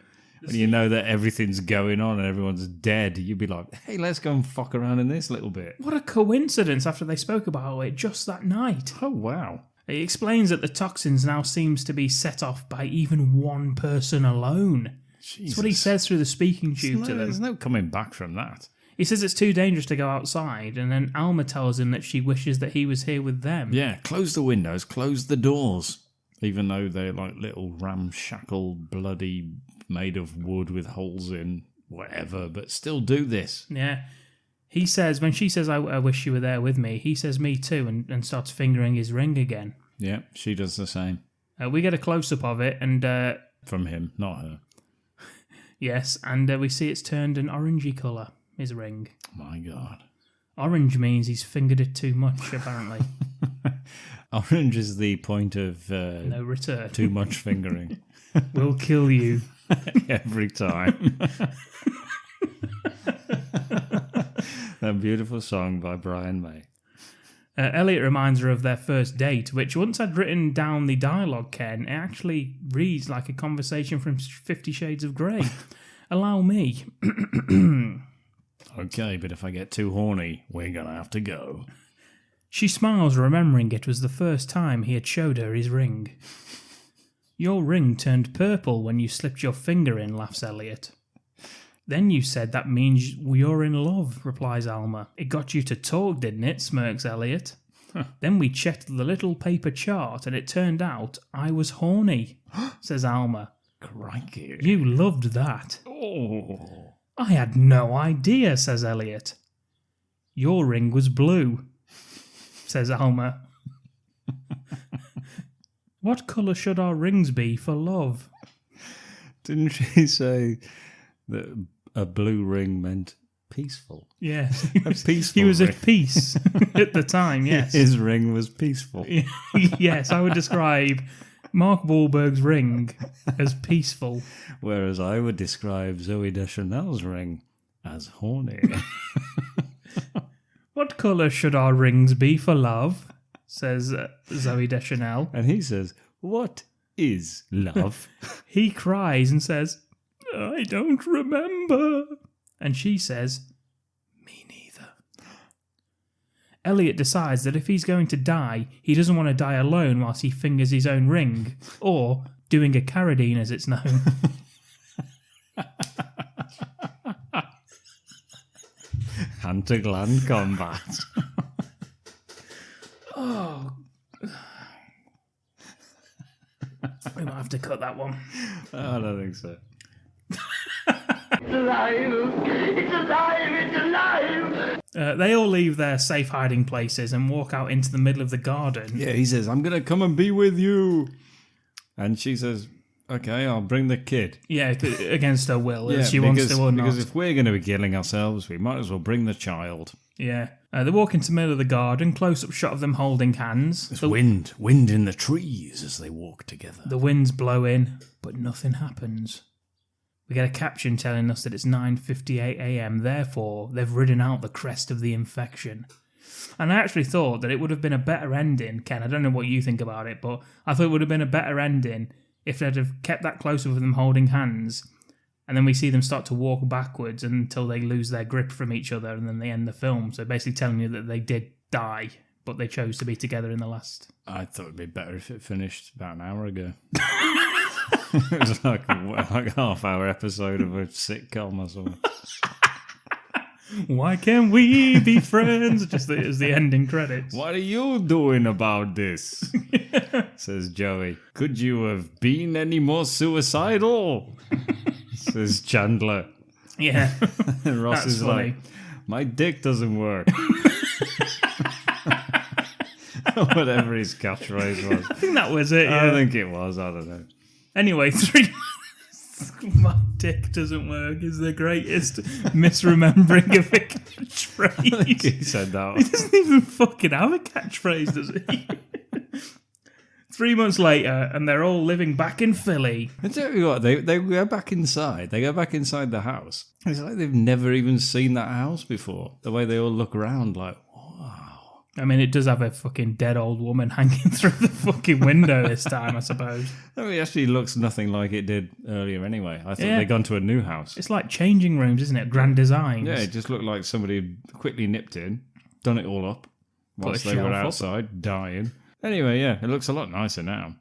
When you know that everything's going on and everyone's dead, you'd be like, hey, let's go and fuck around in this little bit. What a coincidence after they spoke about it just that night. Oh, wow. He explains that the toxins now seems to be set off by even one person alone. Jesus. That's what he says through the speaking tube to them. There's no coming back from that. He says it's too dangerous to go outside, and then Alma tells him that she wishes that he was here with them. Yeah, close the windows, close the doors. Even though they're like little ramshackle, bloody, made of wood with holes in, whatever, but still do this. Yeah. He says, when she says, I wish you were there with me, he says, me too, and starts fingering his ring again. Yeah, she does the same. We get a close-up of it, and... from him, not her. Yes, and we see it's turned an orangey colour, his ring. My God. Orange means he's fingered it too much, apparently. Orange is the point of... no return. Too much fingering. We'll kill you. Every time. That beautiful song by Brian May. Elliot reminds her of their first date, which once I'd written down the dialogue, Ken, it actually reads like a conversation from 50 Shades of Grey. Allow me. Okay, but if I get too horny, we're going to have to go. She smiles, remembering it was the first time he had showed her his ring. Your ring turned purple when you slipped your finger in, laughs Elliot. Then you said that means you're in love, replies Alma. It got you to talk, didn't it, smirks Elliot. Then we checked the little paper chart and it turned out I was horny, says Alma. Crikey. You loved that. Oh. I had no idea, says Elliot. Your ring was blue, says Alma. What colour should our rings be for love? Didn't she say that a blue ring meant peaceful? Yes. He was at peace at the time, yes. His ring was peaceful. Yes, I would describe Mark Wahlberg's ring as peaceful. Whereas I would describe Zooey Deschanel's ring as horny. What colour should our rings be for love? Says Zooey Deschanel. And he says, what is love? He cries and says, I don't remember. And she says, me neither. Elliot decides that if he's going to die, he doesn't want to die alone whilst he fingers his own ring, or doing a Carradine as it's known. Hand-to-gland combat. Oh. We might have to cut that one. I don't think so. It's alive! It's alive! It's alive! They all leave their safe hiding places and walk out into the middle of the garden. Yeah, he says, I'm going to come and be with you. And she says, okay, I'll bring the kid. Yeah, against her will, if she wants to or not. Because if we're going to be killing ourselves, we might as well bring the child. Yeah. They walk into the middle of the garden, close-up shot of them holding hands. There's wind in the trees as they walk together. The wind's blowing, but nothing happens. We get a caption telling us that it's 9:58 a.m, therefore they've ridden out the crest of the infection. And I actually thought that it would have been a better ending, Ken. I don't know what you think about it, but I thought it would have been a better ending if they'd have kept that close-up of them holding hands, and then we see them start to walk backwards until they lose their grip from each other, and then they end the film. So basically telling you that they did die, but they chose to be together in the last. I thought it'd be better if it finished about an hour ago. It was like a half-hour episode of a sitcom or something. Why can't we be friends? Just as the ending credits. What are you doing about this? Says Joey. Could you have been any more suicidal? Says Chandler. Yeah. And Ross That's is funny. like, my dick doesn't work. Whatever his catchphrase was. I think that was it. I Yeah. think it was. I don't know. Anyway, 3 My dick doesn't work is the greatest misremembering of a catchphrase. He said that. He doesn't even fucking have a catchphrase, does he? 3 months later, and they're all living back in Philly. I tell you what, they go back inside. They go back inside the house. It's like they've never even seen that house before. The way they all look around, like, wow. I mean, it does have a fucking dead old woman hanging through the fucking window this time, I suppose. I mean, it actually looks nothing like it did earlier anyway. I thought Yeah. they'd gone to a new house. It's like changing rooms, isn't it? Grand designs. Yeah, it just looked like somebody quickly nipped in, done it all up whilst a they were shelf up. outside dying. Anyway, yeah, it looks a lot nicer now.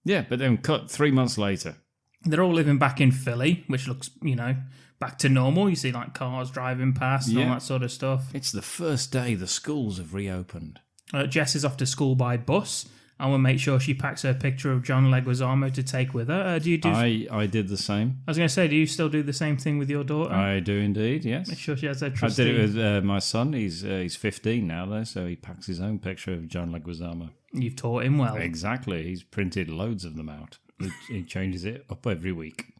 Yeah, but then cut 3 months later. They're all living back in Philly, which looks, back to normal. You see like cars driving past and all Yeah. that sort of stuff. It's the first day the schools have reopened. Jess is off to school by bus. I will make sure she packs her picture of John Leguizamo to take with her. Do you do? I did the same. I was going to say, do you still do the same thing with your daughter? I do indeed, yes. Make sure she has her I trusty. did it with my son. He's 15 now, though, so he packs his own picture of John Leguizamo. You've taught him well. Exactly. He's printed loads of them out. He changes it up every week.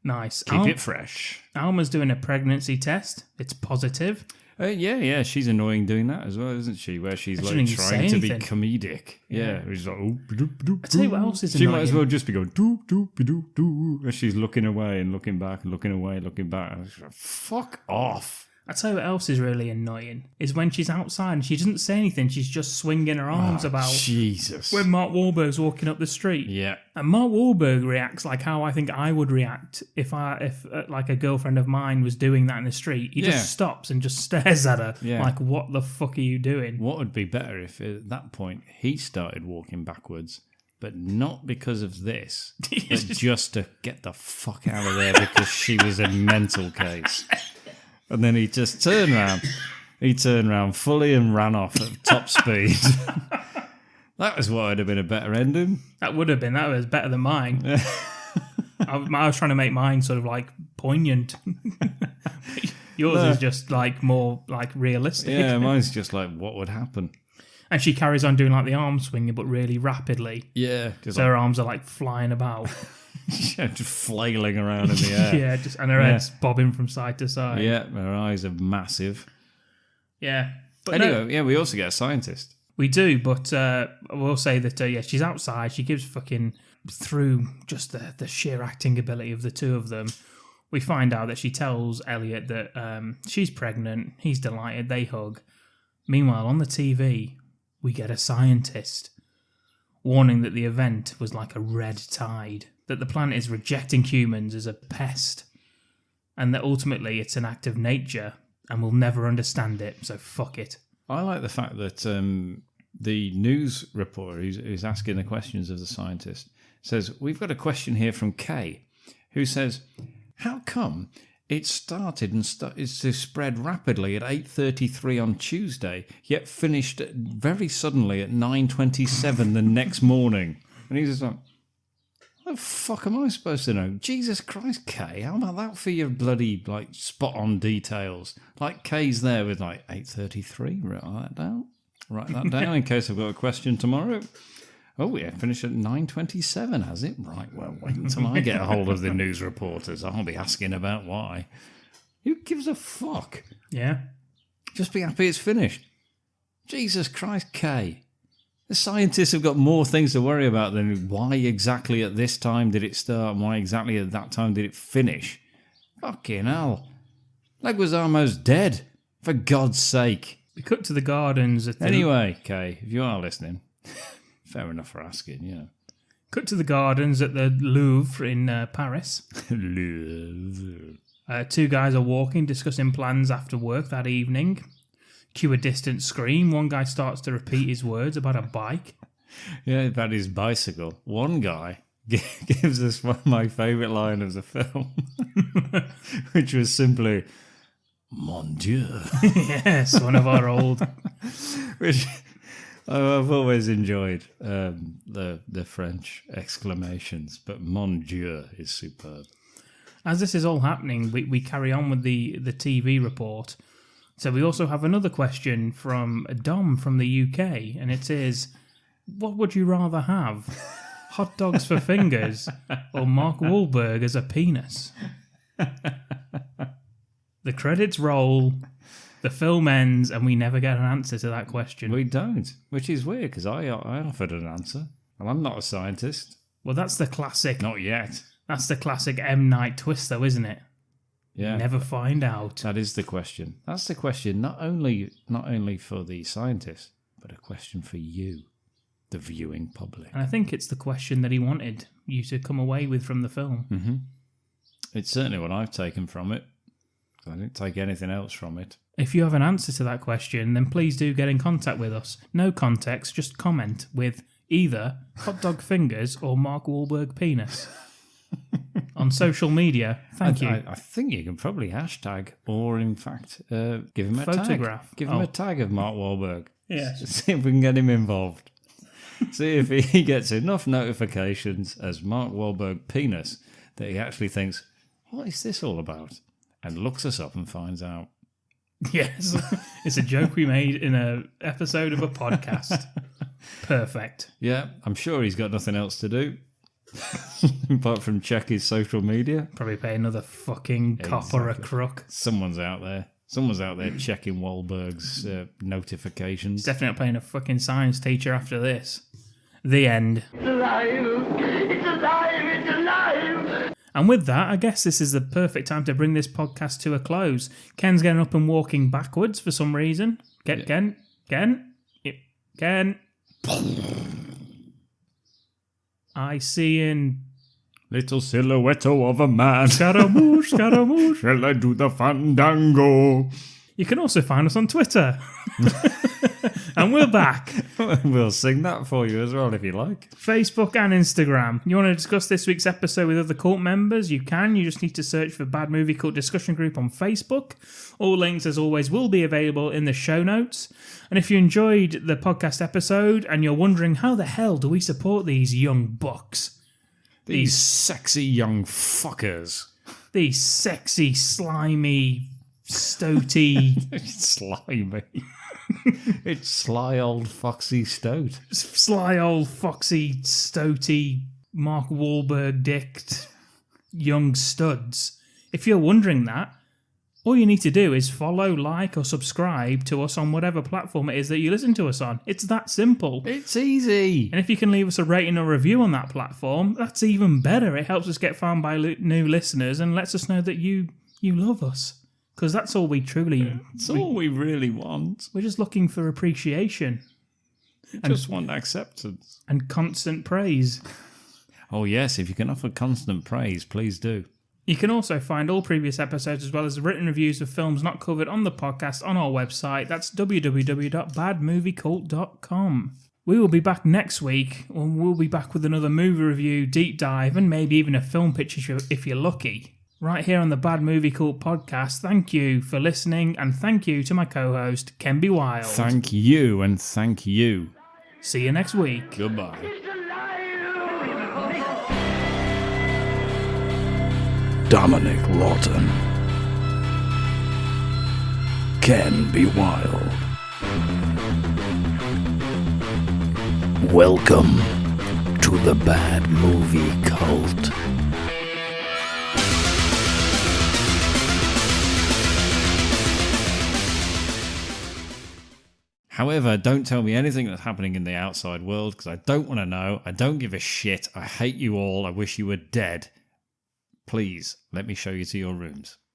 Nice. Keep it fresh. Alma's doing a pregnancy test. It's positive. Yeah. She's annoying doing that as well, isn't she? Where she's I like shouldn't even trying say to be anything. comedic. Yeah. She's like, oh, doop, doop, I tell you what else is she might as annoying. well just be going, doop, doop, doop, doop. As she's looking away and looking back and looking away, looking back. And she's like, fuck off. I tell you what else is really annoying is when she's outside and she doesn't say anything. She's just swinging her arms about. Jesus. When Mark Wahlberg's walking up the street. Yeah. And Mark Wahlberg reacts like how I think I would react if like a girlfriend of mine was doing that in the street. He Yeah. just stops and just stares at her Yeah. like, what the fuck are you doing? What would be better if at that point he started walking backwards, but not because of this, but just to get the fuck out of there because she was a mental case. And then he just turned around. He turned around fully and ran off at top speed. That was what would have been a better ending. That would have been. That was better than mine. I was trying to make mine sort of like poignant. Yours is just like more like realistic. Yeah, mine's just like what would happen. And she carries on doing like the arm swinging, but really rapidly. Yeah. Just So her arms are like flying about. just flailing around in the air. Yeah, and her head's bobbing from side to side. Yeah, her eyes are massive. Yeah. But no, Anyway, we also get a scientist. we do, but I will say that, she's outside. She gives fucking, through just the sheer acting ability of the two of them, we find out that she tells Elliot that she's pregnant. He's delighted. They hug. Meanwhile, on the TV, we get a scientist warning that the event was like a red tide, that the planet is rejecting humans as a pest, and that ultimately it's an act of nature and we'll never understand it, so fuck it. I like the fact that the news reporter who's asking the questions of the scientist says, we've got a question here from Kay, who says, how come it started and is to spread rapidly at 8:33 on Tuesday, yet finished very suddenly at 9:27 the next morning? And he's just like, what the fuck am I supposed to know? Jesus Christ, Kay, how about that for your bloody like spot on details? Like Kay's there with like 8:33. Write that down in case I've got a question tomorrow. Oh, yeah, finished at 9:27, has it? Right, well, wait until I get a hold of the news reporters. I'll be asking about why. Who gives a fuck? Yeah. Just be happy it's finished. Jesus Christ, Kay. The scientists have got more things to worry about than why exactly at this time did it start and why exactly at that time did it finish. Fucking hell. Leguizamo's dead, for God's sake. We cut to the gardens at the... Anyway, Kay, if you are listening... Fair enough for asking, you know. Cut to the gardens at the Louvre in Paris. Louvre. Two guys are walking, discussing plans after work that evening. Cue a distant scream. One guy starts to repeat his words about a bike. Yeah, about his bicycle. One guy gives us one of my favourite line of the film, which was simply, Mon Dieu. Yes, one of our old... Which... I've always enjoyed the French exclamations, but Mon Dieu is superb. As this is all happening, we carry on with the TV report. So we also have another question from Dom from the UK, and it is, what would you rather have? Hot dogs for fingers or Mark Wahlberg as a penis? The credits roll, the film ends, and we never get an answer to that question. We don't, which is weird because I offered an answer, and I'm not a scientist. Well, that's the classic. Not yet. That's the classic M. Night twist, though, isn't it? Yeah. Never find out. That is the question. That's the question not only for the scientists, but a question for you, the viewing public. And I think it's the question that he wanted you to come away with from the film. Mm-hmm. It's certainly what I've taken from it. I didn't take anything else from it. If you have an answer to that question, then please do get in contact with us. No context, just comment with either hot dog fingers or Mark Wahlberg penis. On social media. Thank you. I think you can probably hashtag or, in fact, give him a photograph. Tag. Give him a tag of Mark Wahlberg. Yeah. See if we can get him involved. See if he gets enough notifications as Mark Wahlberg penis that he actually thinks, what is this all about? And looks us up and finds out. Yes. It's a joke we made in an episode of a podcast. Perfect. Yeah, I'm sure he's got nothing else to do. Apart from check his social media. Probably pay another fucking cop or a crook. Someone's out there checking Wahlberg's notifications. He's definitely not paying a fucking science teacher after this. The end. It's alive! It's alive! It's alive! And with that, I guess this is the perfect time to bring this podcast to a close. Ken's getting up and walking backwards for some reason. Ken. I see in little silhouette of a man. Scaramouche, Scaramouche. Shall I do the fandango? You can also find us on Twitter. And we're back. We'll sing that for you as well if you like. Facebook and Instagram. You want to discuss this week's episode with other cult members? You can. You just need to search for Bad Movie Cult Discussion Group on Facebook. All links, as always, will be available in the show notes. And if you enjoyed the podcast episode and you're wondering how the hell do we support these young bucks? These sexy young fuckers. These sexy, slimy, stoaty... Slimy. It's sly old foxy stoat. Sly old foxy, stoaty, Mark Wahlberg-dicked young studs. If you're wondering that, all you need to do is follow, like, or subscribe to us on whatever platform it is that you listen to us on. It's that simple. It's easy. And if you can leave us a rating or review on that platform, that's even better. It helps us get found by new listeners and lets us know that you love us. Because that's all we truly... It's all we really want. We're just looking for appreciation. Just want acceptance. And constant praise. Oh yes, if you can offer constant praise, please do. You can also find all previous episodes as well as written reviews of films not covered on the podcast on our website. That's www.badmoviecult.com. We will be back next week, and we'll be back with another movie review, deep dive, and maybe even a film picture if you're lucky. Right here on the Bad Movie Cult podcast. Thank you for listening, and thank you to my co-host, Ken B. Wild. Thank you, and thank you. See you next week. Goodbye. It's alive! Dominic Lawton. Ken B. Wild. Welcome to the Bad Movie Cult. However, don't tell me anything that's happening in the outside world because I don't want to know. I don't give a shit. I hate you all. I wish you were dead. Please, let me show you to your rooms.